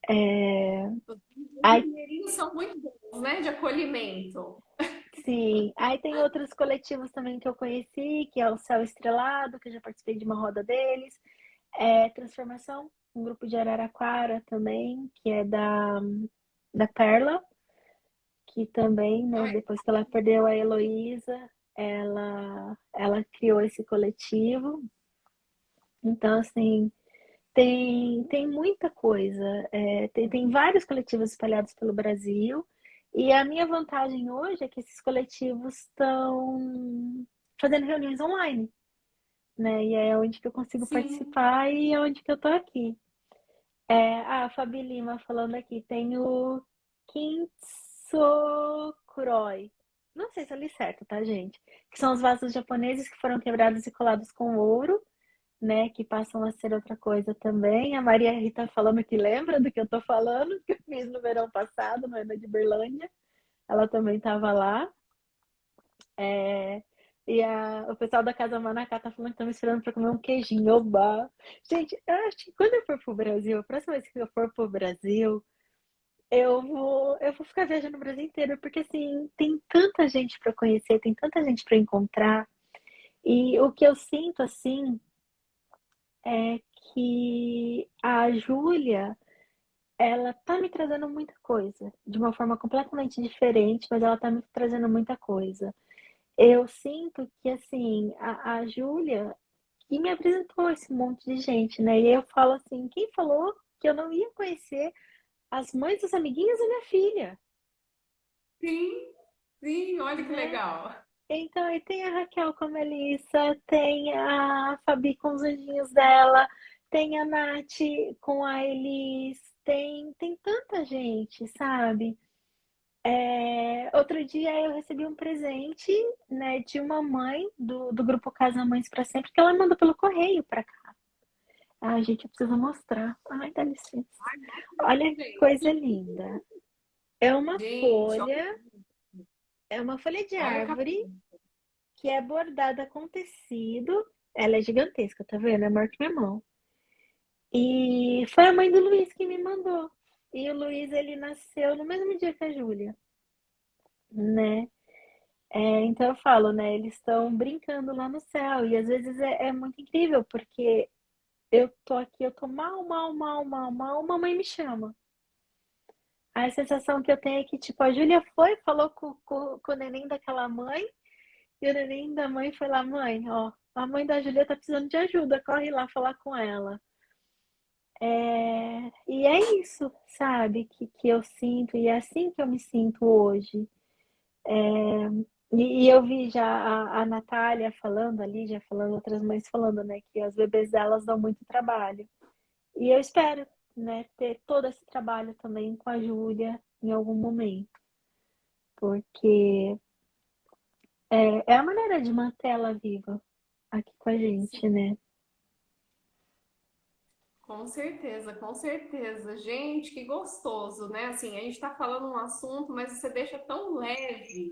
Os Aí, mineirinhos são muito bons, né? De acolhimento. sim, aí tem outros coletivos também que eu conheci, que é o Céu Estrelado, que eu já participei de uma roda deles. Transformação, um grupo de Araraquara também, que é da Perla, que também, né, Ai, depois que ela perdeu a Heloísa, ela criou esse coletivo. Então, assim, tem muita coisa. Tem vários coletivos espalhados pelo Brasil. E a minha vantagem hoje é que esses coletivos estão fazendo reuniões online, né? E é onde que eu consigo sim. participar e é onde que eu tô aqui. A Fabi Lima falando aqui, tem o Kintsukuroi. Não sei se eu li certo, tá, gente? Que são os vasos japoneses que foram quebrados e colados com ouro, né? Que passam a ser outra coisa também. A Maria Rita falando que lembra do que eu tô falando, que eu fiz no verão passado, no Ana de Berlândia. Ela também estava lá. É, o pessoal da Casa Manacá tá falando que estão me esperando para comer um queijinho. Oba! Gente, eu acho que quando eu for pro Brasil, a próxima vez que eu for pro Brasil, eu vou ficar viajando o Brasil inteiro, porque assim, tem tanta gente para conhecer, tem tanta gente para encontrar. E o que eu sinto assim é que a Júlia, ela tá me trazendo muita coisa, de uma forma completamente diferente, mas ela tá me trazendo muita coisa. Eu sinto que, assim, a Júlia que me apresentou esse monte de gente, né? E eu falo assim, quem falou que eu não ia conhecer as mães dos amiguinhos da minha filha, Sim, sim, olha que né? legal. Então, aí tem a Raquel com a Melissa, tem a Fabi com os anjinhos dela, tem a Nath com a Elis, tem tanta gente, sabe? Outro dia eu recebi um presente, né, de uma mãe do grupo Casa Mães para Sempre, que ela mandou pelo correio para cá. Ai, gente, eu preciso mostrar. Ai, dá licença. Olha que coisa Gente, linda. É uma gente, folha, é uma folha de olha o árvore caminho. que é bordada com tecido. Ela é gigantesca, tá vendo? É maior que minha mão. E foi a mãe do Luiz que me mandou. E o Luiz, ele nasceu no mesmo dia que a Júlia, né? Então eu falo, né? Eles estão brincando lá no céu. E às vezes é muito incrível, porque eu tô aqui, eu tô mal, mal, mal, mal, mal, mamãe me chama. A sensação que eu tenho é que, tipo, a Júlia foi, falou com o neném daquela mãe, e o neném da mãe foi lá, mãe, ó, a mãe da Júlia tá precisando de ajuda, corre lá falar com ela. E é isso, sabe, que eu sinto, e é assim que eu me sinto hoje. E eu vi já a Natália falando ali, já falando, outras mães falando, né, que as bebês delas dão muito trabalho. E eu espero, né, ter todo esse trabalho também com a Júlia em algum momento. porque é a maneira de manter ela viva aqui com a gente, né? Com certeza, com certeza. Gente, que gostoso, né? Assim, a gente tá falando um assunto, mas você deixa tão leve,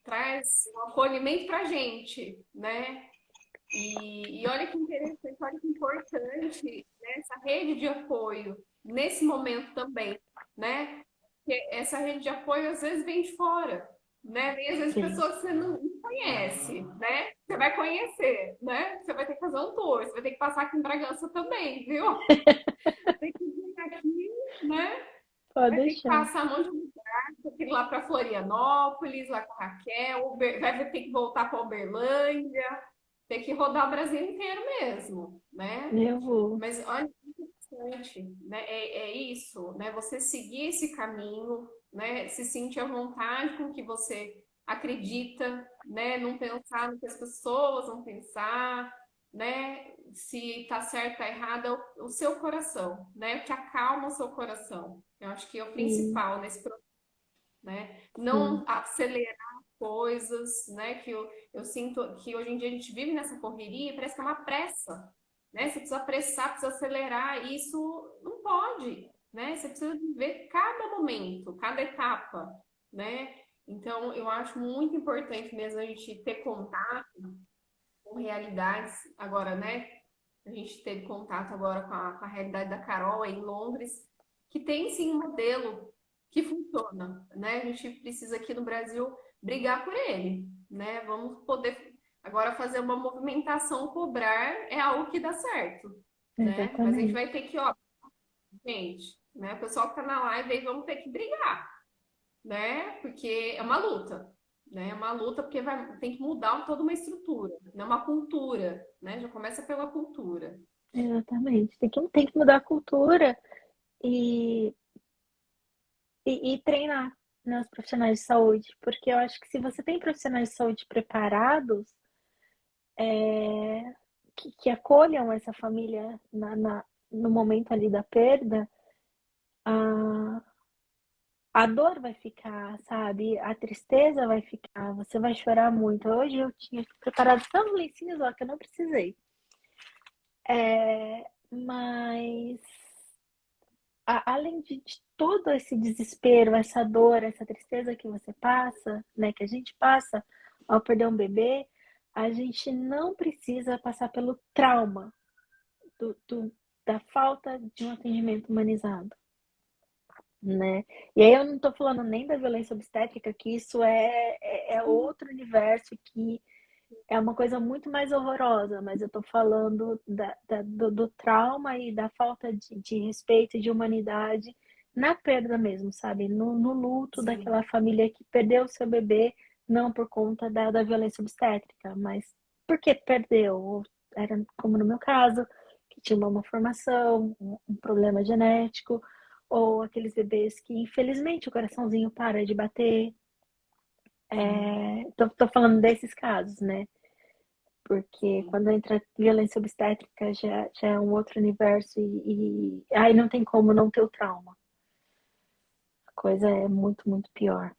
traz um acolhimento pra gente, né? E olha que interessante, olha que importante, né, essa rede de apoio nesse momento também, né? Porque essa rede de apoio às vezes vem de fora, né? Vem às vezes Sim, pessoas que você não conhece, né? Você vai conhecer, né? Você vai ter que fazer um tour, você vai ter que passar aqui em Bragança também, viu? Tem que vir aqui, né? pode Vai ter que deixar. passar um monte de lugar, tem que ir lá para Florianópolis, lá com a Raquel, vai ter que voltar para Uberlândia, tem que rodar o Brasil inteiro mesmo, né? Eu vou. Mas olha que interessante, né? É isso, né? Você seguir esse caminho, né? Se sentir à vontade com o que você acredita, né? Não pensar no que as pessoas vão pensar, né? Se tá certo, tá errado, é o seu coração, né? O que acalma o seu coração. Eu acho que é o Sim, principal nesse processo, né? sim, Não acelerar coisas, né? Que eu sinto que hoje em dia a gente vive nessa correria, parece que é uma pressa, né? Você precisa apressar, precisa acelerar, e isso não pode, né? Você precisa viver cada momento, cada etapa, né? Então, eu acho muito importante mesmo a gente ter contato com realidades. Agora, né? A gente teve contato agora com a realidade da Carol aí em Londres, que tem sim um modelo que funciona, né? A gente precisa aqui no Brasil brigar por ele, né? Vamos poder agora fazer uma movimentação, cobrar é algo que dá certo, né? Mas a gente exatamente. vai ter que, ó, gente, né? O pessoal que tá na live aí vamos ter que brigar, né? Porque é uma luta, né? É uma luta porque tem que mudar toda uma estrutura, né? Uma cultura, né? Já começa pela cultura. Exatamente. Tem que mudar a cultura e, e treinar, né, os profissionais de saúde, porque eu acho que se você tem profissionais de saúde preparados, que acolham essa família no momento ali da perda, a, a dor vai ficar, sabe? A tristeza vai ficar, você vai chorar muito. Hoje eu tinha preparado tantos lencinhos, ó, que eu não precisei. Mas além de todo esse desespero, essa dor, essa tristeza que você passa, né, que a gente passa ao perder um bebê, a gente não precisa passar pelo trauma do, do- da falta de um atendimento humanizado, né? E aí eu não estou falando nem da violência obstétrica, que isso é outro universo que é uma coisa muito mais horrorosa, mas eu estou falando do trauma e da falta de respeito e de humanidade na perda mesmo, sabe? No luto Sim. daquela família que perdeu o seu bebê, não por conta da violência obstétrica, mas porque perdeu. Ou era como no meu caso, que tinha uma malformação, um problema genético, ou aqueles bebês que infelizmente o coraçãozinho para de bater. Tô falando desses casos, né? Porque Sim. quando entra violência obstétrica já é um outro universo e aí não tem como não ter o trauma. A coisa é muito, muito pior.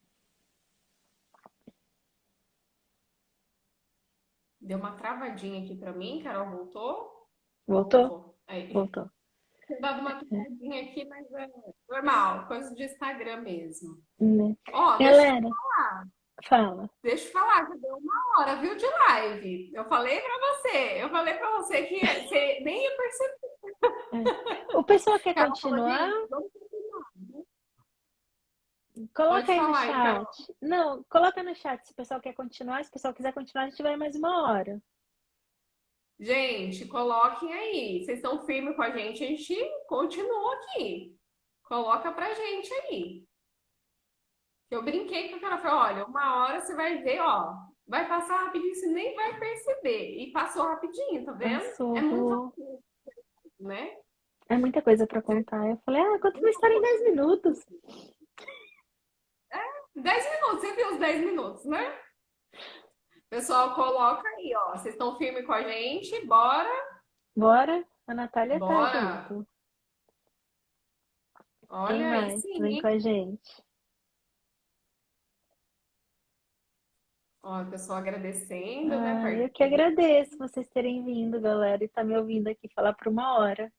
Deu uma travadinha aqui pra mim, Carol voltou? Voltou? Voltou. Aí. Voltou. Tinha dado uma travadinha aqui, mas é normal, coisa de Instagram mesmo. Né? Ó, Galera, fala. deixa eu falar, já deu uma hora, viu, de live. Eu falei pra você que você nem ia perceber. É. O pessoal quer Carol falou, continuar? gente, vamos continuar. Coloca Pode aí no falar aí, chat. Carol. Não, coloca no chat se o pessoal quer continuar. Se o pessoal quiser continuar, a gente vai mais uma hora. Gente, coloquem aí. Vocês estão firmes com a gente continua aqui. Coloca pra gente aí. Eu brinquei com a cara, falei, olha, uma hora você vai ver, ó, vai passar rapidinho, você nem vai perceber. E passou rapidinho, tá vendo? É muito, Passou. né? É muita coisa para contar. Eu falei, conta uma história em 10 minutos. 10 minutos, você viu os 10 minutos, né? Pessoal, coloca aí, ó. Vocês estão firmes com a gente? Bora, Bora? A Natália tá bora. junto. Quem Olha aí mais? sim, Vem com hein? a gente. Ó, o pessoal agradecendo, né? Ah, eu que agradeço vocês terem vindo, galera, e tá me ouvindo aqui falar por uma hora.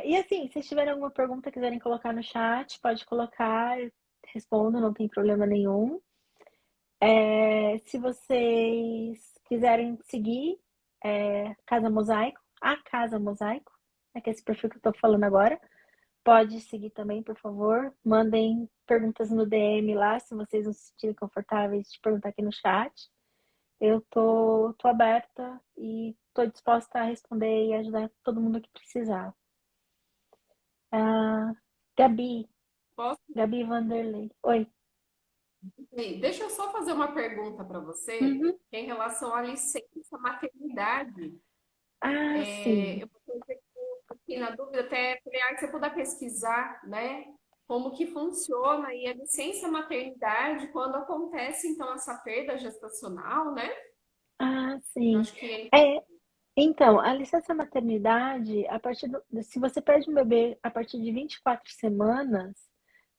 E assim, se tiverem alguma pergunta, quiserem colocar no chat, pode colocar, eu respondo, não tem problema nenhum. Se vocês quiserem seguir Casa Mosaico, a Casa Mosaico, que é esse perfil que eu tô falando agora, pode seguir também, por favor. Mandem perguntas no DM lá, se vocês não se sentirem confortáveis de perguntar aqui no chat. Eu tô aberta e tô disposta a responder e ajudar todo mundo que precisar. Ah, Gabi, Posso? Gabi Vanderlei. Oi. Deixa eu só fazer uma pergunta para você Uhum. em relação à licença maternidade. Ah, sim. Eu fiquei na dúvida, até falei, se eu puder pesquisar, né, como que funciona aí a licença maternidade quando acontece, então, essa perda gestacional, né? Ah, Eu sim. acho que é É, então, a licença maternidade, se você perde um bebê a partir de 24 semanas,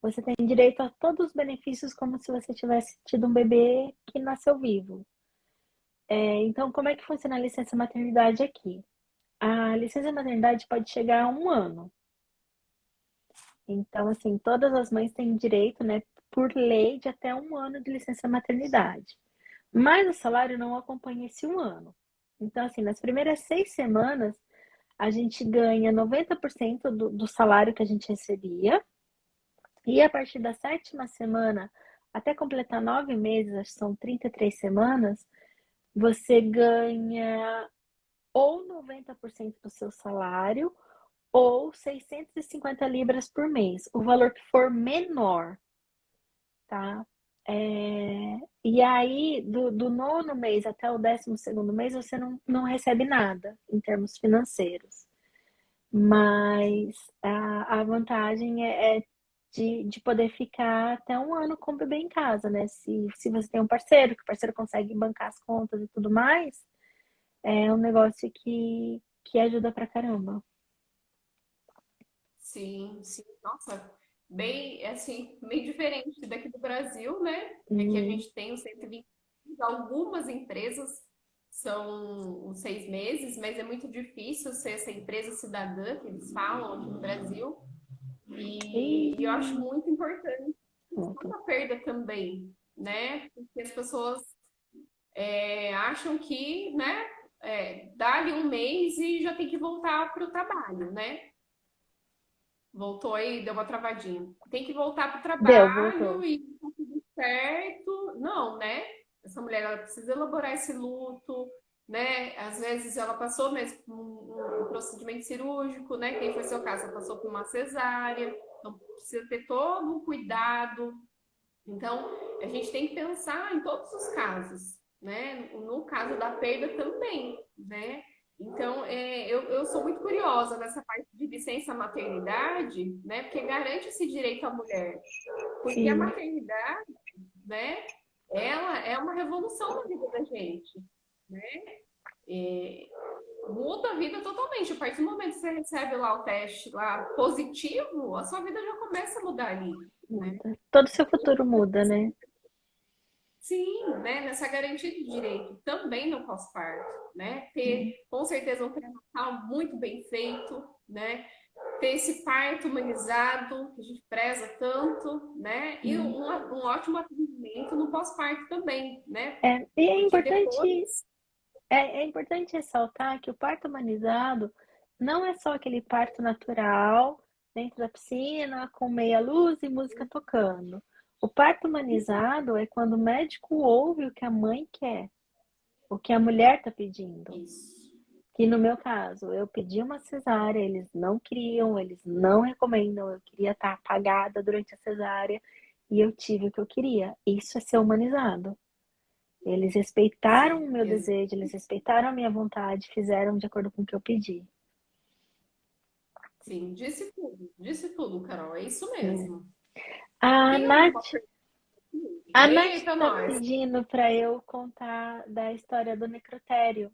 você tem direito a todos os benefícios como se você tivesse tido um bebê que nasceu vivo. Então, como é que funciona a licença maternidade aqui? A licença maternidade pode chegar a um ano. Então, assim, todas as mães têm direito, né, por lei, de até um ano de licença maternidade. Mas o salário não acompanha esse um ano. Então, assim, nas primeiras 6 semanas, a gente ganha 90% do salário que a gente recebia. E a partir da sétima semana, até completar 9 meses, acho que são 33 semanas, você ganha ou 90% do seu salário ou 650 libras por mês, o valor que for menor, tá? E aí, do nono mês até o 12º mês, você não recebe nada em termos financeiros. Mas a vantagem é de poder ficar até um ano com o bebê em casa, né? Se você tem um parceiro, que o parceiro consegue bancar as contas e tudo mais, é um negócio que ajuda pra caramba. sim, sim. Nossa, bem, assim, meio diferente daqui do Brasil, né? É que a Hum, gente tem os 120, algumas empresas são os 6 meses, mas é muito difícil ser essa empresa cidadã que eles falam aqui no Brasil. E eu acho e muito importante pronto. essa perda também, né? Porque as pessoas acham que, né, dá-lhe um mês e já tem que voltar para o trabalho, né? Voltou aí, deu uma travadinha. Tem que voltar para o Deu, trabalho voltou. e tá tudo certo. Não, né? Essa mulher ela precisa elaborar esse luto, né? Às vezes ela passou mesmo por um procedimento cirúrgico, né? Quem foi seu caso? Ela passou por uma cesárea, então precisa ter todo um cuidado. Então, a gente tem que pensar em todos os casos, né? No caso da perda também, né? Então, eu sou muito curiosa nessa parte de licença maternidade, né? Porque garante esse direito à mulher. Porque a Sim. maternidade, né? Ela é uma revolução na vida da gente, né? É, muda a vida totalmente. A partir do momento que você recebe lá o teste lá positivo, a sua vida já começa a mudar ali, né? Muda. Todo o seu futuro muda, né? Sim, né? Nessa garantia de direito também no pós-parto, né? Ter Hum, com certeza um pré-natal muito bem feito, né? Ter esse parto humanizado que a gente preza tanto, né? E hum. um ótimo atendimento no pós-parto também, né? E Porque depois, é importante ressaltar que o parto humanizado não é só aquele parto natural dentro da piscina com meia luz e música tocando. O parto humanizado é quando o médico ouve o que a mãe quer, o que a mulher está pedindo. isso, Que no meu caso, eu pedi uma cesárea, eles não queriam, eles não recomendam, eu queria estar apagada durante a cesárea e eu tive o que eu queria. Isso é ser humanizado. Eles respeitaram sim, o meu desejo, eles respeitaram a minha vontade, fizeram de acordo com o que eu pedi. sim, disse tudo, Carol, é isso É. mesmo. A Tem alguma Nath, pergunta? a Nath Eita, tá nós! pedindo para eu contar da história do necrotério.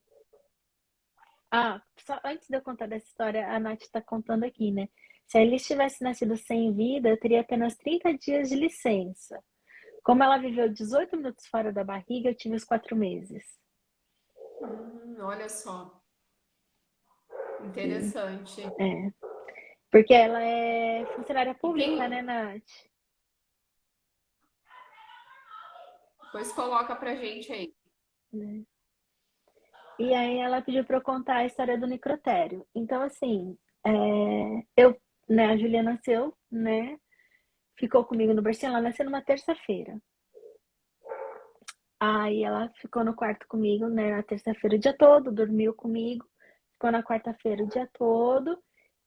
Só antes de eu contar dessa história, a Nath está contando aqui, né? Se a Elis tivesse nascido sem vida, eu teria apenas 30 dias de licença. Como ela viveu 18 minutos fora da barriga, eu tive os 4 meses. Olha só, E, interessante. é, porque ela é funcionária E pública, tem, né, Nath? depois coloca pra gente aí. Né? E aí ela pediu para eu contar a história do necrotério. Então, assim, né, a Julia nasceu, né? Ficou comigo no bercinho, ela nasceu numa terça-feira. Aí ela ficou no quarto comigo, né, na terça-feira o dia todo, dormiu comigo, ficou na quarta-feira o dia todo.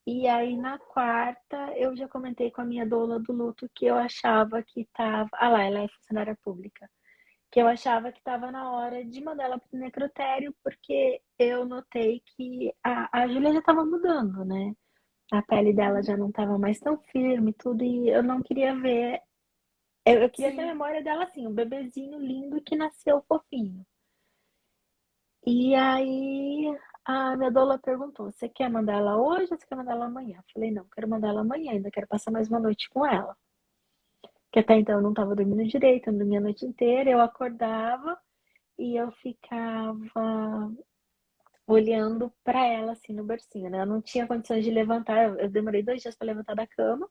E aí na quarta eu já comentei com a minha doula do luto que eu achava que tava. Ah lá, ela é funcionária pública. Que eu achava que estava na hora de mandar ela pro necrotério, porque eu notei que a Júlia já estava mudando, né? A pele dela já não estava mais tão firme, tudo, e eu não queria ver. Eu queria ter a Sim. memória dela assim, um bebezinho lindo que nasceu fofinho. E aí a minha doula perguntou: você quer mandar ela hoje ou você quer mandar ela amanhã? Eu falei: não, quero mandar ela amanhã, ainda quero passar mais uma noite com ela. Que até então eu não estava dormindo direito, eu não dormia a noite inteira, eu acordava e eu ficava olhando para ela assim no bercinho, né? Eu não tinha condições de levantar, eu demorei 2 dias para levantar da cama,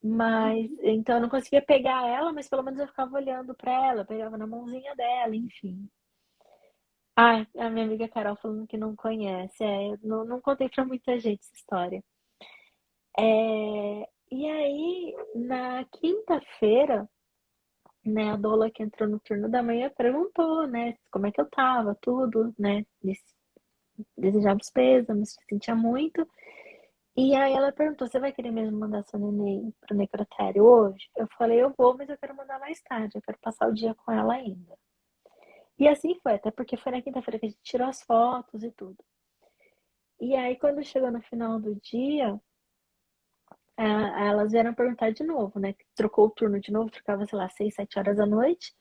mas Uhum. então eu não conseguia pegar ela, mas pelo menos eu ficava olhando para ela, pegava na mãozinha dela, enfim. Ai, a minha amiga Carol falando que não conhece, eu não contei para muita gente essa história. E aí, na quinta-feira, né, a doula que entrou no turno da manhã perguntou, né, como é que eu tava, tudo, né, desejava os pêsames, se sentia muito. E aí ela perguntou: você vai querer mesmo mandar sua neném pro necrotério hoje? Eu falei: eu vou, mas eu quero mandar mais tarde, eu quero passar o dia com ela ainda. E assim foi, até porque foi na quinta-feira que a gente tirou as fotos e tudo. E aí, quando chegou no final do dia, elas vieram perguntar de novo, né? Trocou o turno de novo, ficava, sei lá, 6, 7 horas da noite.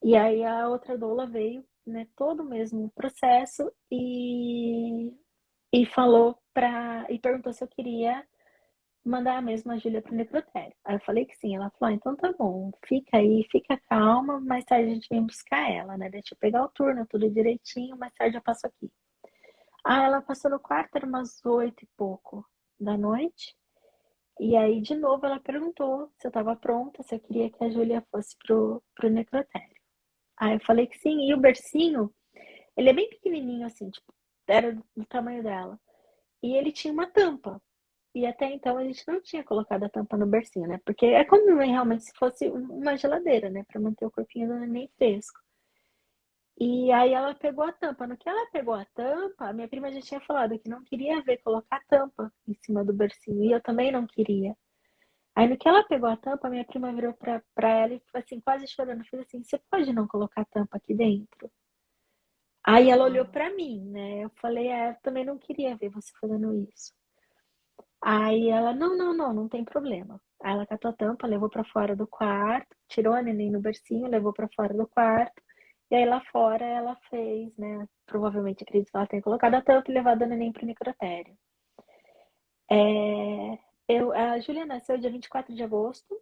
E aí a outra doula veio, né? Todo o mesmo processo e falou e perguntou se eu queria mandar a mesma Júlia pro necrotério. Aí eu falei que sim. Ela falou: então tá bom, fica aí, fica calma, mais tarde a gente vem buscar ela, né? Deixa eu pegar o turno, tudo direitinho, mais tarde eu passo aqui. Ah, ela passou no quarto, era umas 8 e pouco da noite. E aí, de novo, ela perguntou se eu estava pronta, se eu queria que a Júlia fosse pro necrotério. Aí eu falei que sim. E o bercinho, ele é bem pequenininho, assim, tipo, era do tamanho dela. E ele tinha uma tampa. E até então a gente não tinha colocado a tampa no bercinho, né? Porque é como realmente se fosse uma geladeira, né? Pra manter o corpinho do neném fresco. E aí ela pegou a tampa. No que ela pegou a tampa, a minha prima já tinha falado que não queria ver colocar a tampa em cima do bercinho. E eu também não queria. Aí no que ela pegou a tampa, minha prima virou pra ela e assim, quase chorando, fez assim: você pode não colocar a tampa aqui dentro? Aí ela olhou Ah, pra mim, né? Eu falei: eu também não queria ver você fazendo isso. Aí ela: não, não, não, não tem problema. Aí ela catou a tampa, levou pra fora do quarto, tirou a neném no bercinho, levou pra fora do quarto. E aí lá fora ela fez, né? Provavelmente acredito que ela tenha colocado a tampa e levado a neném pro necrotério. É, a Júlia nasceu dia 24 de agosto.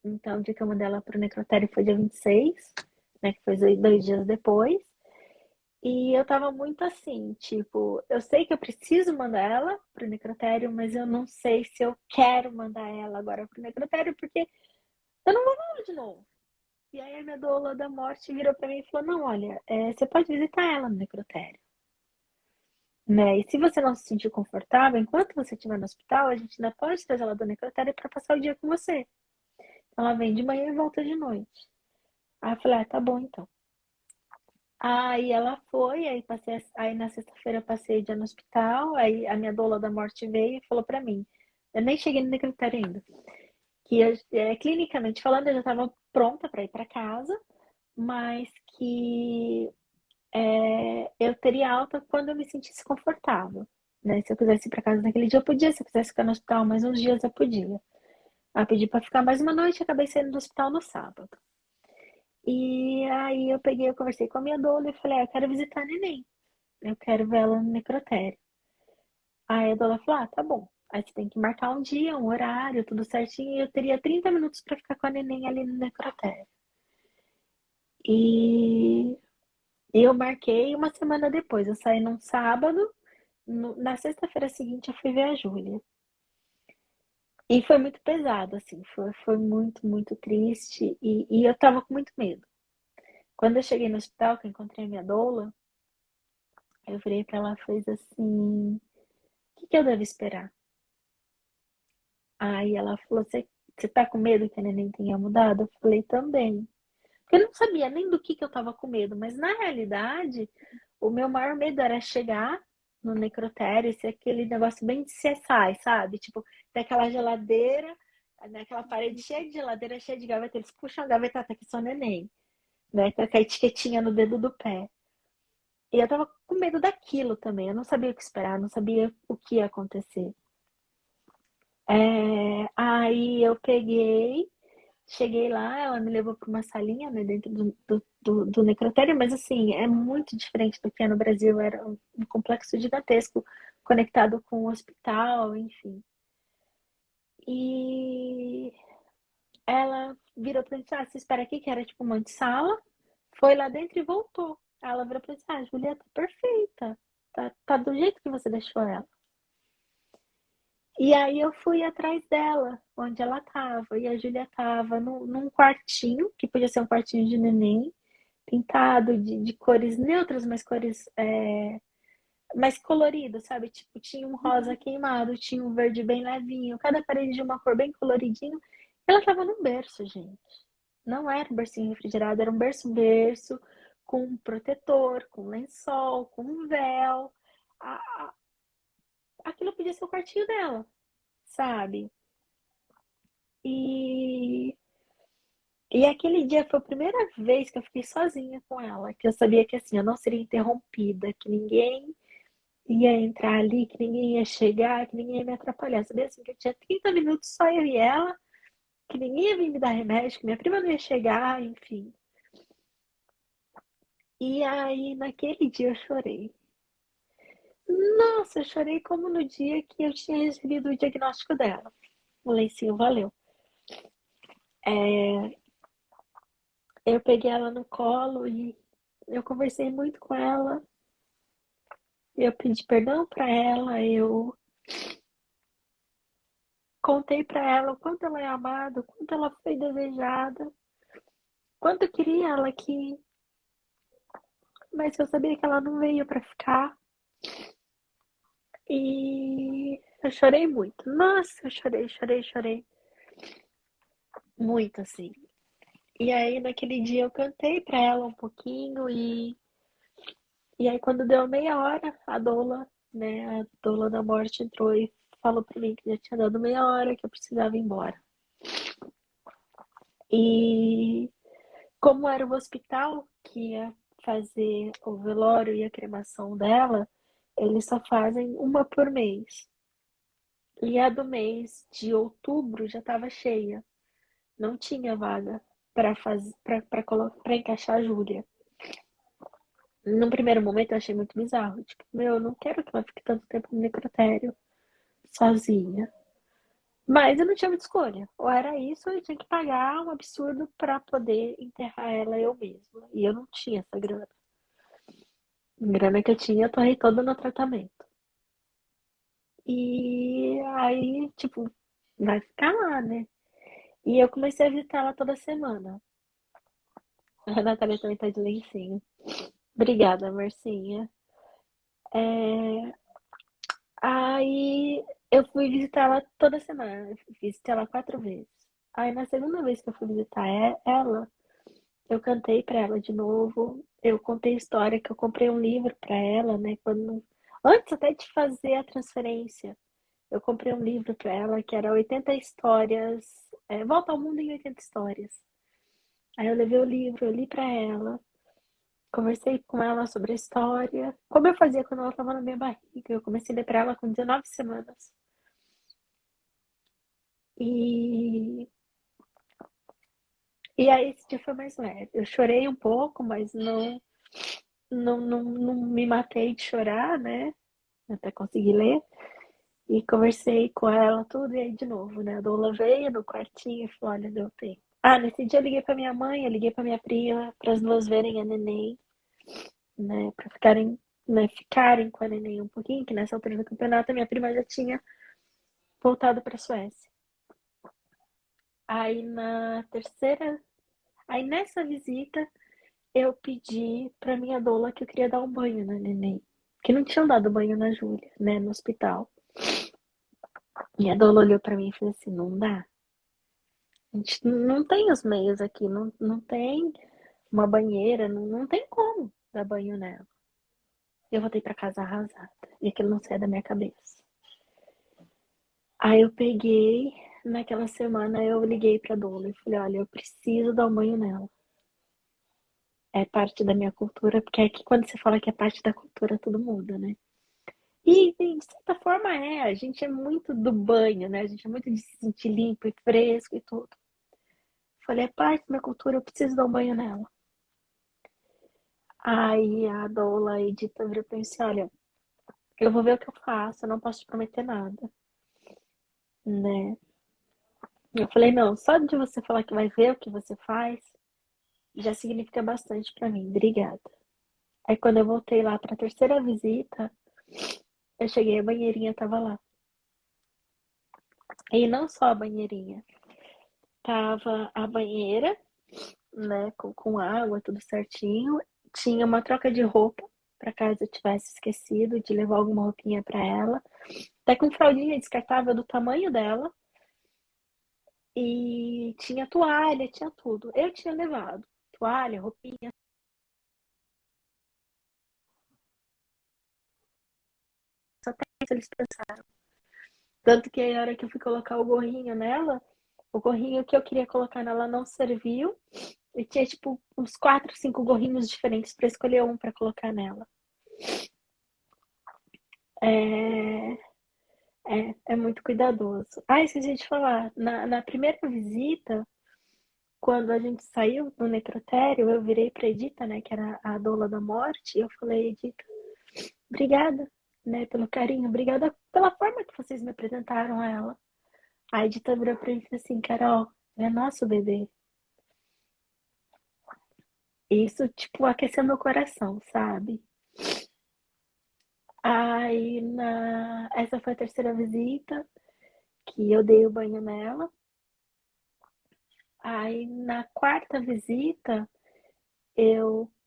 Então, o dia que eu mandei ela pro necrotério foi dia 26, né? Que foi 2 dias depois. E eu tava muito assim, tipo, eu sei que eu preciso mandar ela pro necrotério, mas eu não sei se eu quero mandar ela agora pro necrotério, porque eu não vou ver ela de novo. E aí a minha doula da morte virou pra mim e falou: não, olha, você pode visitar ela no necrotério, né? E se você não se sentir confortável, enquanto você estiver no hospital, a gente ainda pode trazer ela do necrotério pra passar o dia com você. Ela vem de manhã e volta de noite. Aí eu falei: tá bom então. Aí ela foi, aí passei, aí na sexta-feira eu passei o dia no hospital, aí a minha doula da morte veio e falou pra mim, eu nem cheguei no necrotério ainda, que clinicamente falando eu já estava pronta para ir para casa, mas que eu teria alta quando eu me sentisse confortável, né? Se eu quisesse ir para casa naquele dia eu podia, se eu quisesse ficar no hospital mais uns dias eu podia. Aí eu pedi para ficar mais uma noite e acabei saindo do hospital no sábado. E aí eu conversei com a minha doula e falei: eu quero visitar a neném. Eu quero ver ela no necrotério. Aí a doula falou: tá bom. Aí você tem que marcar um dia, um horário, tudo certinho, e eu teria 30 minutos para ficar com a neném ali no necrotério. E eu marquei uma semana depois, eu saí num sábado, na sexta-feira seguinte eu fui ver a Júlia. E foi muito pesado, assim, foi muito, muito triste, e eu tava com muito medo. Quando eu cheguei no hospital, que eu encontrei a minha doula, eu virei pra ela e fiz assim: o que que eu devo esperar? Aí ela falou: você tá com medo que a neném tenha mudado? Eu falei: também. Porque eu não sabia nem do que eu tava com medo, mas na realidade, o meu maior medo era chegar no necrotério e ser aquele negócio bem de CSI, sabe? Tipo, ter aquela geladeira, naquela parede cheia de geladeira, cheia de gaveta, eles puxam a gaveta, tá aqui só neném, né? Com a etiquetinha no dedo do pé. E eu tava com medo daquilo também, eu não sabia o que esperar, não sabia o que ia acontecer. Aí eu peguei, cheguei lá, ela me levou para uma salinha, né, dentro do necrotério, mas assim, é muito diferente do que é no Brasil, era um complexo gigantesco, conectado com o hospital, enfim. E ela virou pra mim, ah, você espera aqui, que era tipo uma sala, foi lá dentro e voltou. Ela virou pra mim, ah, Julia, tá perfeita, tá do jeito que você deixou ela. E aí eu fui atrás dela, onde ela tava. E a Júlia tava num quartinho, que podia ser um quartinho de neném, pintado de cores neutras, mas cores mais coloridas, sabe? Tipo, tinha um rosa queimado, tinha um verde bem levinho, cada parede de uma cor bem coloridinho. Ela tava num berço, gente. Não era um bercinho refrigerado, era um berço, com um protetor, com lençol, com um véu. Aquilo podia ser o quartinho dela, sabe? E, e aquele dia foi a primeira vez que eu fiquei sozinha com ela, que eu sabia que assim, eu não seria interrompida, que ninguém ia entrar ali, que ninguém ia chegar, que ninguém ia me atrapalhar. Eu sabia assim que eu tinha 30 minutos só eu e ela, que ninguém ia vir me dar remédio, que minha prima não ia chegar, enfim. E aí, naquele dia eu chorei. Nossa, eu chorei como no dia que eu tinha recebido o diagnóstico dela. O lencinho valeu. Eu peguei ela no colo e eu conversei muito com ela. Eu pedi perdão para ela, eu contei para ela o quanto ela é amada, o quanto ela foi desejada, quanto eu queria ela aqui, mas eu sabia que ela não veio para ficar. E eu chorei muito. Nossa, eu chorei, chorei, chorei. Muito assim. E aí naquele dia eu cantei para ela um pouquinho e aí quando deu meia hora, a doula, né, a doula da morte entrou e falou para mim que já tinha dado meia hora, que eu precisava ir embora. E como era o hospital que ia fazer o velório e a cremação dela, eles só fazem uma por mês. E a do mês de outubro já estava cheia. Não tinha vaga para fazer para encaixar a Júlia. Num primeiro momento eu achei muito bizarro. Tipo, meu, eu não quero que ela fique tanto tempo no necrotério sozinha. Mas eu não tinha muita escolha. Ou era isso, ou eu tinha que pagar um absurdo para poder enterrar ela eu mesma. E eu não tinha essa grana. A grana que eu tinha, eu torrei toda no tratamento. E aí, tipo, vai ficar lá, né? E eu comecei a visitar ela toda semana. A Natália também tá de lencinho. Obrigada, Marcinha. É, Aí eu fui visitar ela toda semana. Eu visitei ela 4 vezes. Aí na segunda vez que eu fui visitar ela, eu cantei pra ela de novo. Eu contei a história que eu comprei um livro pra ela, né? Antes até de fazer a transferência, eu comprei um livro pra ela que era 80 histórias, Volta ao Mundo em 80 histórias. Aí eu levei o livro, eu li pra ela, conversei com ela sobre a história, como eu fazia quando ela estava na minha barriga. Eu comecei a ler pra ela com 19 semanas. E, e aí esse dia foi mais leve. Eu chorei um pouco, mas não me matei de chorar, né? Até conseguir ler. E conversei com ela, tudo, e aí de novo, né? A doula veio no quartinho e falou: olha, deu tempo. Ah, nesse dia eu liguei pra minha mãe, eu liguei pra minha prima, para as duas verem a neném, né? Pra ficarem com a neném um pouquinho, que nessa altura do campeonato a minha prima já tinha voltado pra Suécia. Aí na terceira, aí nessa visita, eu pedi pra minha doula que eu queria dar um banho na neném. Que não tinham dado banho na Júlia, né, no hospital. E a doula olhou pra mim e falou assim: não dá. A gente não tem os meios aqui, não tem uma banheira, não tem como dar banho nela. Eu voltei pra casa arrasada. E aquilo não saia da minha cabeça. Aí eu peguei, naquela semana eu liguei pra doula e falei: olha, eu preciso dar um banho nela. É parte da minha cultura, porque aqui quando você fala que é parte da cultura, tudo muda, né? E de certa forma a gente é muito do banho, né? A gente é muito de se sentir limpo e fresco e tudo. Falei, é parte da minha cultura, eu preciso dar um banho nela. Aí a doula Edita virou pra mim assim: olha, eu vou ver o que eu faço, eu não posso te prometer nada, né? Eu falei, não, só de você falar que vai ver o que você faz, já significa bastante pra mim, obrigada. Aí quando eu voltei lá pra terceira visita, eu cheguei, a banheirinha tava lá. E não só a banheirinha, tava a banheira, né, com água, tudo certinho. Tinha uma troca de roupa, para caso eu tivesse esquecido de levar alguma roupinha para ela. Até com fraldinha descartável do tamanho dela. E tinha toalha, tinha tudo. Eu tinha levado toalha, roupinha, só até isso eles pensaram. Tanto que a hora que eu fui colocar o gorrinho nela, o gorrinho que eu queria colocar nela não serviu. E tinha tipo uns 4, 5 gorrinhos diferentes para escolher um para colocar nela. É, é muito cuidadoso. Ah, esqueci de falar. Na primeira visita, quando a gente saiu do necrotério, eu virei pra Edita, né, que era a doula da morte, e eu falei: Edita, obrigada, né, pelo carinho, obrigada pela forma que vocês me apresentaram a ela. A Edita virou pra mim e falou assim: Carol, é nosso bebê. E isso, tipo, aqueceu meu coração, sabe? Aí, essa foi a terceira visita que eu dei o banho nela. Aí, na quarta visita,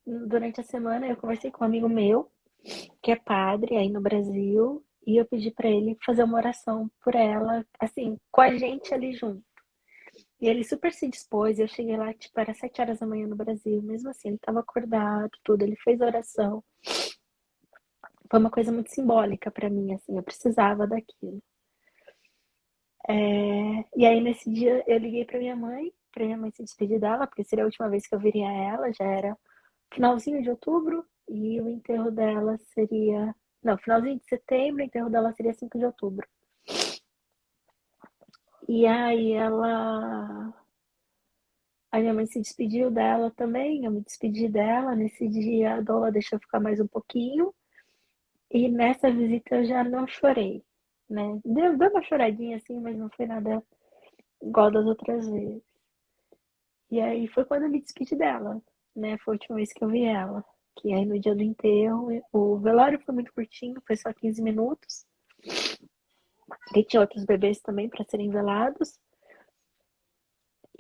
durante a semana, eu conversei com um amigo meu, que é padre aí no Brasil, e eu pedi para ele fazer uma oração por ela, assim, com a gente ali junto. E ele super se dispôs, eu cheguei lá, tipo, era 7 horas da manhã no Brasil, mesmo assim, ele estava acordado, tudo, ele fez a oração. Foi uma coisa muito simbólica para mim, assim, eu precisava daquilo. E aí, nesse dia, eu liguei para minha mãe se despedir dela, porque seria a última vez que eu viria ela, já era finalzinho de outubro, e o enterro dela seria. Não, finalzinho de setembro, o enterro dela seria 5 de outubro. E aí ela. A minha mãe se despediu dela também, eu me despedi dela. Nesse dia a doula deixou eu ficar mais um pouquinho. E nessa visita eu já não chorei, né? Deu uma choradinha assim, mas não foi nada igual das outras vezes. E aí foi quando eu me despedi dela, né? Foi a última vez que eu vi ela. Que aí no dia do enterro, o velório foi muito curtinho, foi só 15 minutos. E tinha outros bebês também para serem velados.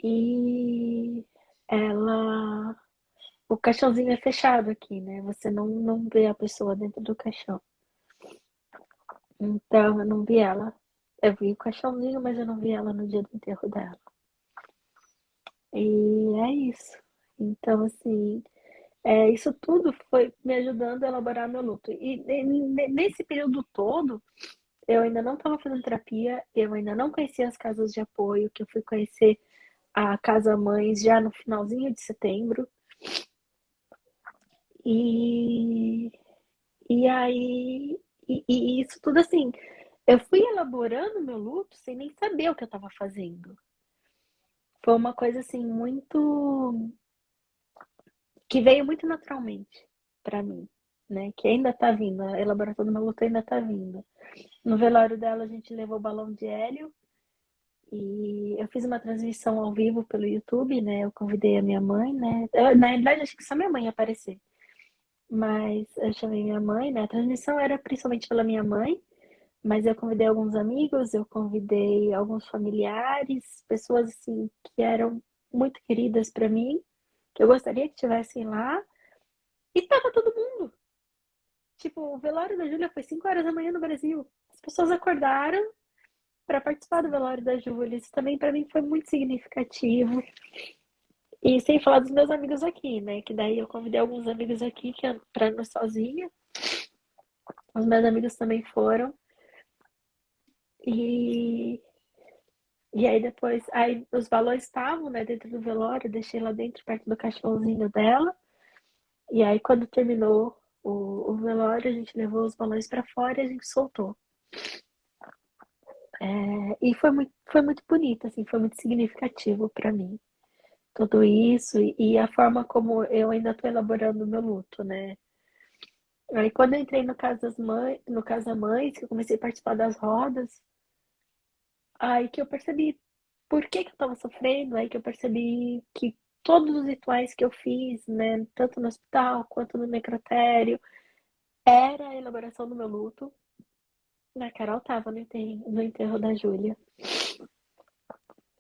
E ela. O caixãozinho é fechado aqui, né? Você não vê a pessoa dentro do caixão. Então eu não vi ela. Eu vi o caixãozinho, mas eu não vi ela no dia do enterro dela. E é isso. Então, assim, isso tudo foi me ajudando a elaborar meu luto. E nesse período todo, eu ainda não estava fazendo terapia, eu ainda não conhecia as casas de apoio, que eu fui conhecer a Casa Mães já no finalzinho de setembro. E, e aí, e isso tudo assim, eu fui elaborando meu luto sem nem saber o que eu estava fazendo. Foi uma coisa assim muito que veio muito naturalmente para mim. né? Que ainda tá vindo, a elaboração do meu luto ainda tá vindo. No velório dela, a gente levou balão de hélio e eu fiz uma transmissão ao vivo pelo YouTube, né? Eu convidei a minha mãe, né? Na realidade, acho que só minha mãe ia aparecer. Mas eu chamei minha mãe, né? A transmissão era principalmente pela minha mãe, mas eu convidei alguns amigos, eu convidei alguns familiares, pessoas assim que eram muito queridas para mim, que eu gostaria que estivessem lá, e tava todo mundo. Tipo, o velório da Júlia foi 5 horas da manhã no Brasil. As pessoas acordaram para participar do velório da Júlia. Isso também para mim foi muito significativo. E sem falar dos meus amigos aqui, né? Que daí eu convidei alguns amigos aqui que para não sozinha. Os meus amigos também foram. E, e aí depois, aí os balões estavam, né, dentro do velório, eu deixei lá dentro, perto do caixãozinho dela. E aí quando terminou o velório, a gente levou os balões para fora e a gente soltou. E foi muito bonito, assim, foi muito significativo para mim. Tudo isso e a forma como eu ainda estou elaborando o meu luto, né? Aí quando eu entrei no Casa das Mães, no Casa Mães, que eu comecei a participar das rodas, aí que eu percebi por que que eu estava sofrendo, aí que eu percebi que todos os rituais que eu fiz, né, tanto no hospital quanto no necrotério, era a elaboração do meu luto. A Carol tava no enterro da Júlia.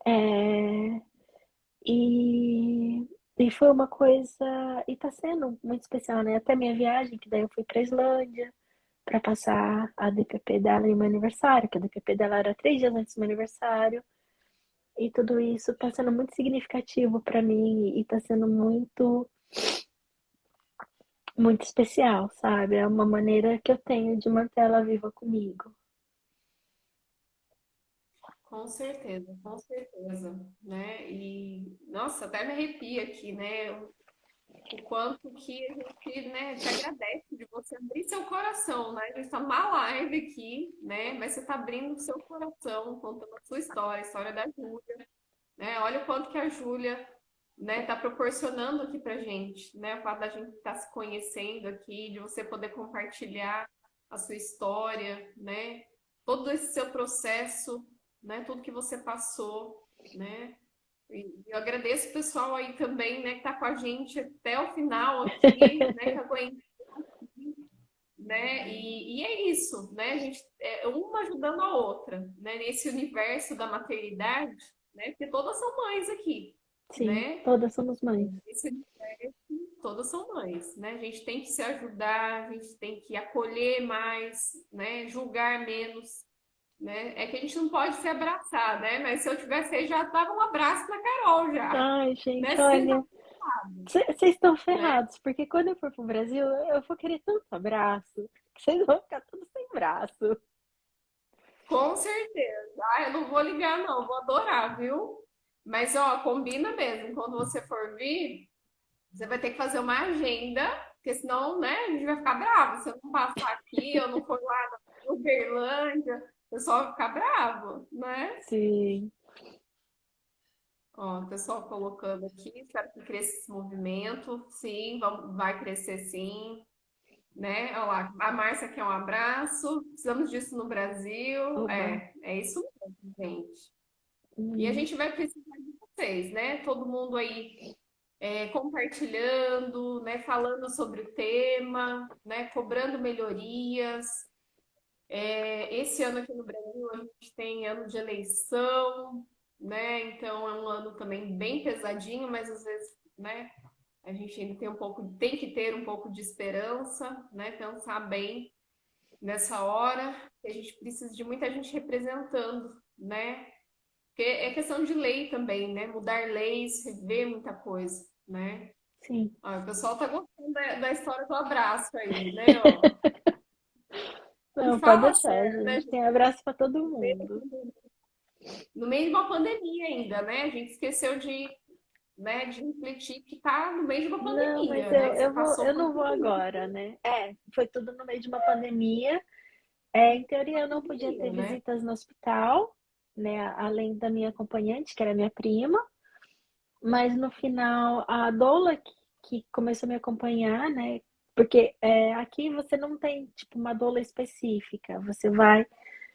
É, e foi uma coisa. E tá sendo muito especial, né? Até minha viagem, que daí eu fui pra Islândia pra passar a DPP dela em meu aniversário, que a DPP dela era 3 dias antes do meu aniversário. E tudo isso tá sendo muito significativo pra mim e tá sendo muito, muito especial, sabe? É uma maneira que eu tenho de manter ela viva comigo. Com certeza, né? E, nossa, até me arrepia aqui, né? O quanto que a gente, né, te agradece de você abrir seu coração, né? A gente tá numa live aqui, né? Mas você tá abrindo o seu coração, contando a sua história, a história da Júlia, né? Olha o quanto que a Júlia, né, tá proporcionando aqui pra gente, né? O fato da gente estar se conhecendo aqui, de você poder compartilhar a sua história, né? Todo esse seu processo, né? Tudo que você passou, né? E eu agradeço o pessoal aí também, né, que tá com a gente até o final aqui, né, que aguenta, né? E é isso, né? A gente é uma ajudando a outra, né? Nesse universo da maternidade, né? Porque todas são mães aqui, Sim, né? todas somos mães. Esse universo, todas são mães, né? A gente tem que se ajudar, a gente tem que acolher mais, né? Julgar menos, né? É que a gente não pode se abraçar, né? Mas se eu tivesse aí, já dava um abraço na Carol já, Ai, né? gente, Sem olha, vocês estão né? ferrados, porque quando eu for pro Brasil, eu vou querer tanto abraço, que vocês vão ficar todos sem braço. Com certeza. Ah, eu não vou ligar, não, vou adorar, viu? Mas, ó, combina mesmo. Quando você for vir, você vai ter que fazer uma agenda, porque senão, né, a gente vai ficar bravo. Se eu não passar aqui, eu não for lá na Uberlândia, o pessoal vai ficar bravo, né? Sim. Ó, o pessoal colocando aqui, espero que cresça esse movimento. Sim, vai crescer sim, né? Olha lá, a Márcia quer um abraço. Precisamos disso no Brasil. Oba. É isso mesmo, gente. E a Hum, gente vai precisar de vocês, né? Todo mundo aí compartilhando, né? Falando sobre o tema, né? Cobrando melhorias. Esse ano aqui no Brasil a gente tem ano de eleição, né? Então é um ano também bem pesadinho, mas às vezes, né? A gente ainda tem que ter um pouco de esperança, né? Pensar bem nessa hora, que a gente precisa de muita gente representando, né? Porque é questão de lei também, né? Mudar leis, rever muita coisa, né? sim. Ó, o pessoal tá gostando da história do abraço aí, né? Ó, e Não, pode fala deixar, sério, né, gente. gente? Tem abraço pra todo mundo. No meio de uma pandemia ainda, né? A gente esqueceu né, de refletir que tá no meio de uma Não, mas pandemia, né? Que você eu passou por não vou tudo agora, né? Foi tudo no meio de uma pandemia. Em teoria, eu não podia ter isso, né? visitas no hospital, né? Além da minha acompanhante, que era minha prima. Mas no final, a doula que começou a me acompanhar, né? Porque aqui você não tem, tipo, uma doula específica. Você vai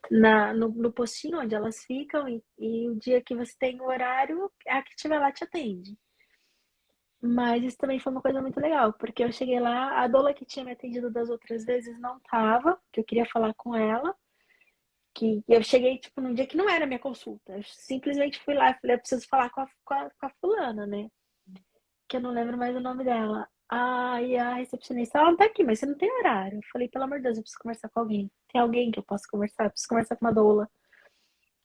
no postinho onde elas ficam e o dia que você tem o horário, a que estiver lá te atende. Mas isso também foi uma coisa muito legal, porque eu cheguei lá, a doula que tinha me atendido das outras vezes não tava, que eu queria falar com ela, que eu cheguei, tipo, num dia que não era minha consulta. Eu simplesmente fui lá e falei, eu preciso falar com a fulana, né? Que eu não lembro mais o nome dela. E a recepcionista, ela não tá aqui, mas você não tem horário. Eu falei, pelo amor de Deus, eu preciso conversar com alguém. Tem alguém que eu possa conversar? Eu preciso conversar com uma doula.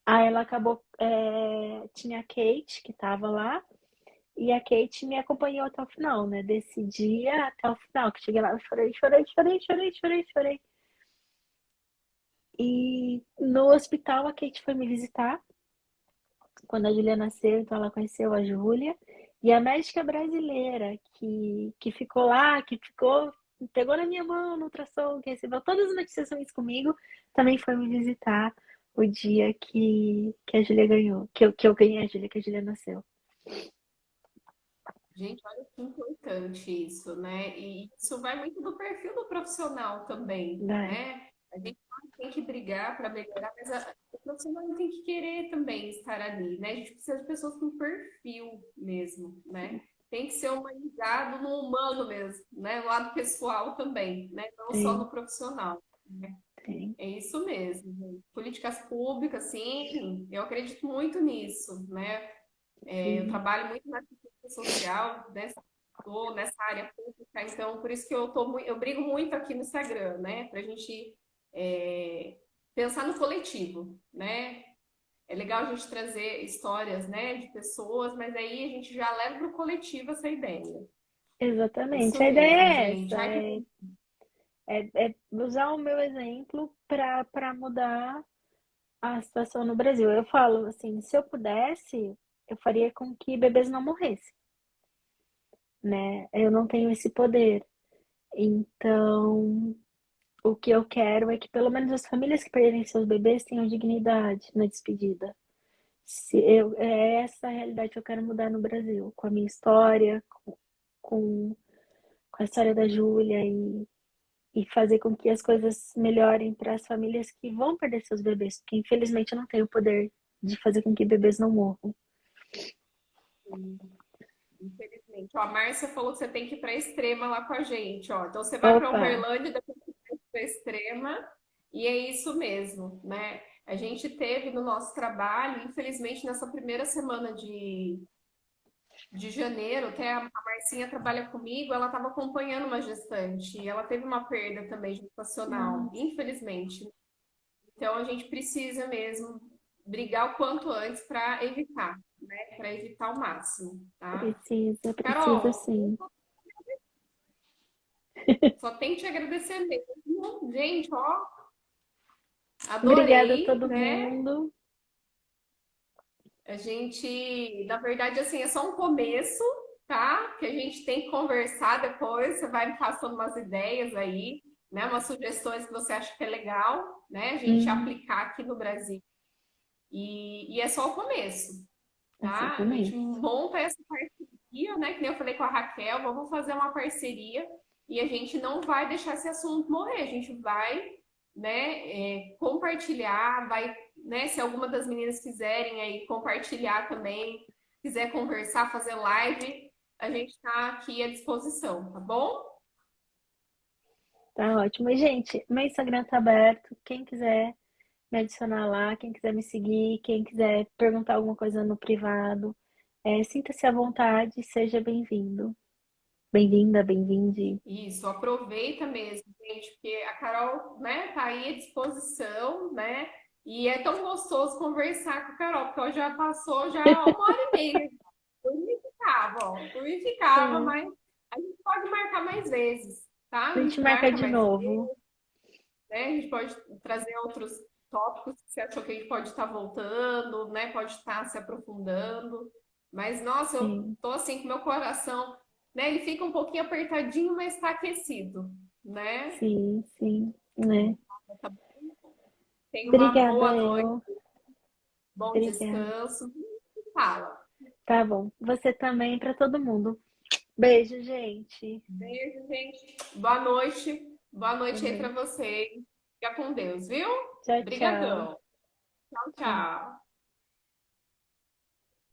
Aí ela acabou, tinha a Kate, que tava lá, e a Kate me acompanhou até o final, né? Desse dia até o final, que cheguei lá, eu chorei, chorei, chorei, chorei, chorei, chorei. E no hospital a Kate foi me visitar quando a Júlia nasceu, então ela conheceu a Júlia. E a médica brasileira que ficou lá, que ficou, pegou na minha mão no ultrassom, que recebeu todas as notícias ruins comigo, também foi me visitar o dia que a Júlia ganhou, que eu ganhei a Júlia, que a Júlia nasceu. Gente, olha que importante isso, né? E isso vai muito do perfil do profissional também, Vai, né? A gente tem que brigar para melhorar, mas o profissional tem que querer também estar ali, né? A gente precisa de pessoas com perfil mesmo, né? Tem que ser humanizado no humano mesmo, né? No lado pessoal também, né? Não só tem, no profissional, né? tem. É isso mesmo, gente. Políticas públicas, sim, eu acredito muito nisso, né? Eu Sim, trabalho muito na assistência social, tô nessa área pública, então por isso que eu brigo muito aqui no Instagram, né? Para a gente pensar no coletivo, né? É legal a gente trazer histórias, né, de pessoas, mas aí a gente já leva para o coletivo essa ideia. Isso exatamente. A ideia mesmo, é gente. essa, Ai, que é usar o meu exemplo para mudar a situação no Brasil. Eu falo assim, se eu pudesse, eu faria com que bebês não morressem, né? Eu não tenho esse poder. Então, o que eu quero é que pelo menos as famílias que perderem seus bebês tenham dignidade na despedida. É essa a realidade que eu quero mudar no Brasil, com a minha história, com, com a história da Júlia e fazer com que as coisas melhorem para as famílias que vão perder seus bebês, porque infelizmente eu não tenho o poder de fazer com que bebês não morram. infelizmente. Ó, a Márcia falou que você tem que ir para Extrema lá com a gente, ó. Então você vai para Opa, Uberlândia, depois você vai para Extrema, e é isso mesmo, né? A gente teve no nosso trabalho, infelizmente, nessa primeira semana de janeiro, até a Marcinha trabalha comigo, ela estava acompanhando uma gestante, e ela teve uma perda também gestacional, nossa, infelizmente. Então a gente precisa mesmo brigar o quanto antes para evitar, né? Para evitar o máximo, tá? precisa, precisa Carol, sim. só tenho que te agradecer mesmo. Gente, ó, Obrigada a adorei, todo né? mundo. A gente, na verdade, assim, é só um começo, tá? Que a gente tem que conversar depois. Você vai me passando umas ideias aí, né? Umas sugestões que você acha que é legal, né? A gente Uhum, aplicar aqui no Brasil. E é só o começo, tá? A gente exatamente. monta essa parceria, né? Que nem eu falei com a Raquel, vamos fazer uma parceria e a gente não vai deixar esse assunto morrer, a gente vai, né, compartilhar, vai, né, se alguma das meninas quiserem aí compartilhar também, quiser conversar, fazer live, a gente está aqui à disposição, tá bom? Tá ótimo. E, gente, meu Instagram tá aberto. Quem quiser me adicionar lá, quem quiser me seguir, quem quiser perguntar alguma coisa no privado, sinta-se à vontade, seja bem-vindo. Bem-vinda, bem-vinde. Isso, aproveita mesmo, gente, porque a Carol, né, tá aí à disposição, né? E é tão gostoso conversar com a Carol, porque ela já passou já 1 hora e meia. Por mim ficava, ó, por mim ficava, É, mas a gente pode marcar mais vezes, tá? a A gente gente marca marca de mais novo. vezes, né? A gente pode trazer outros tópicos que você achou que a gente pode estar voltando, né? Pode estar se aprofundando. Mas, nossa, eu Sim, tô assim com meu coração, né? Ele fica um pouquinho apertadinho, mas está aquecido, né? sim, sim, né? Tá bom? Tenha uma Obrigada, boa noite, eu. bom Obrigada. descanso. Fala. Tá bom. Você também, para todo mundo. Beijo, gente. Beijo, gente. Boa noite. Boa Boa noite aí pra noite. vocês. Fica com Deus, viu? Tchau, tchau. Obrigadão. Tchau, Tchau. tchau.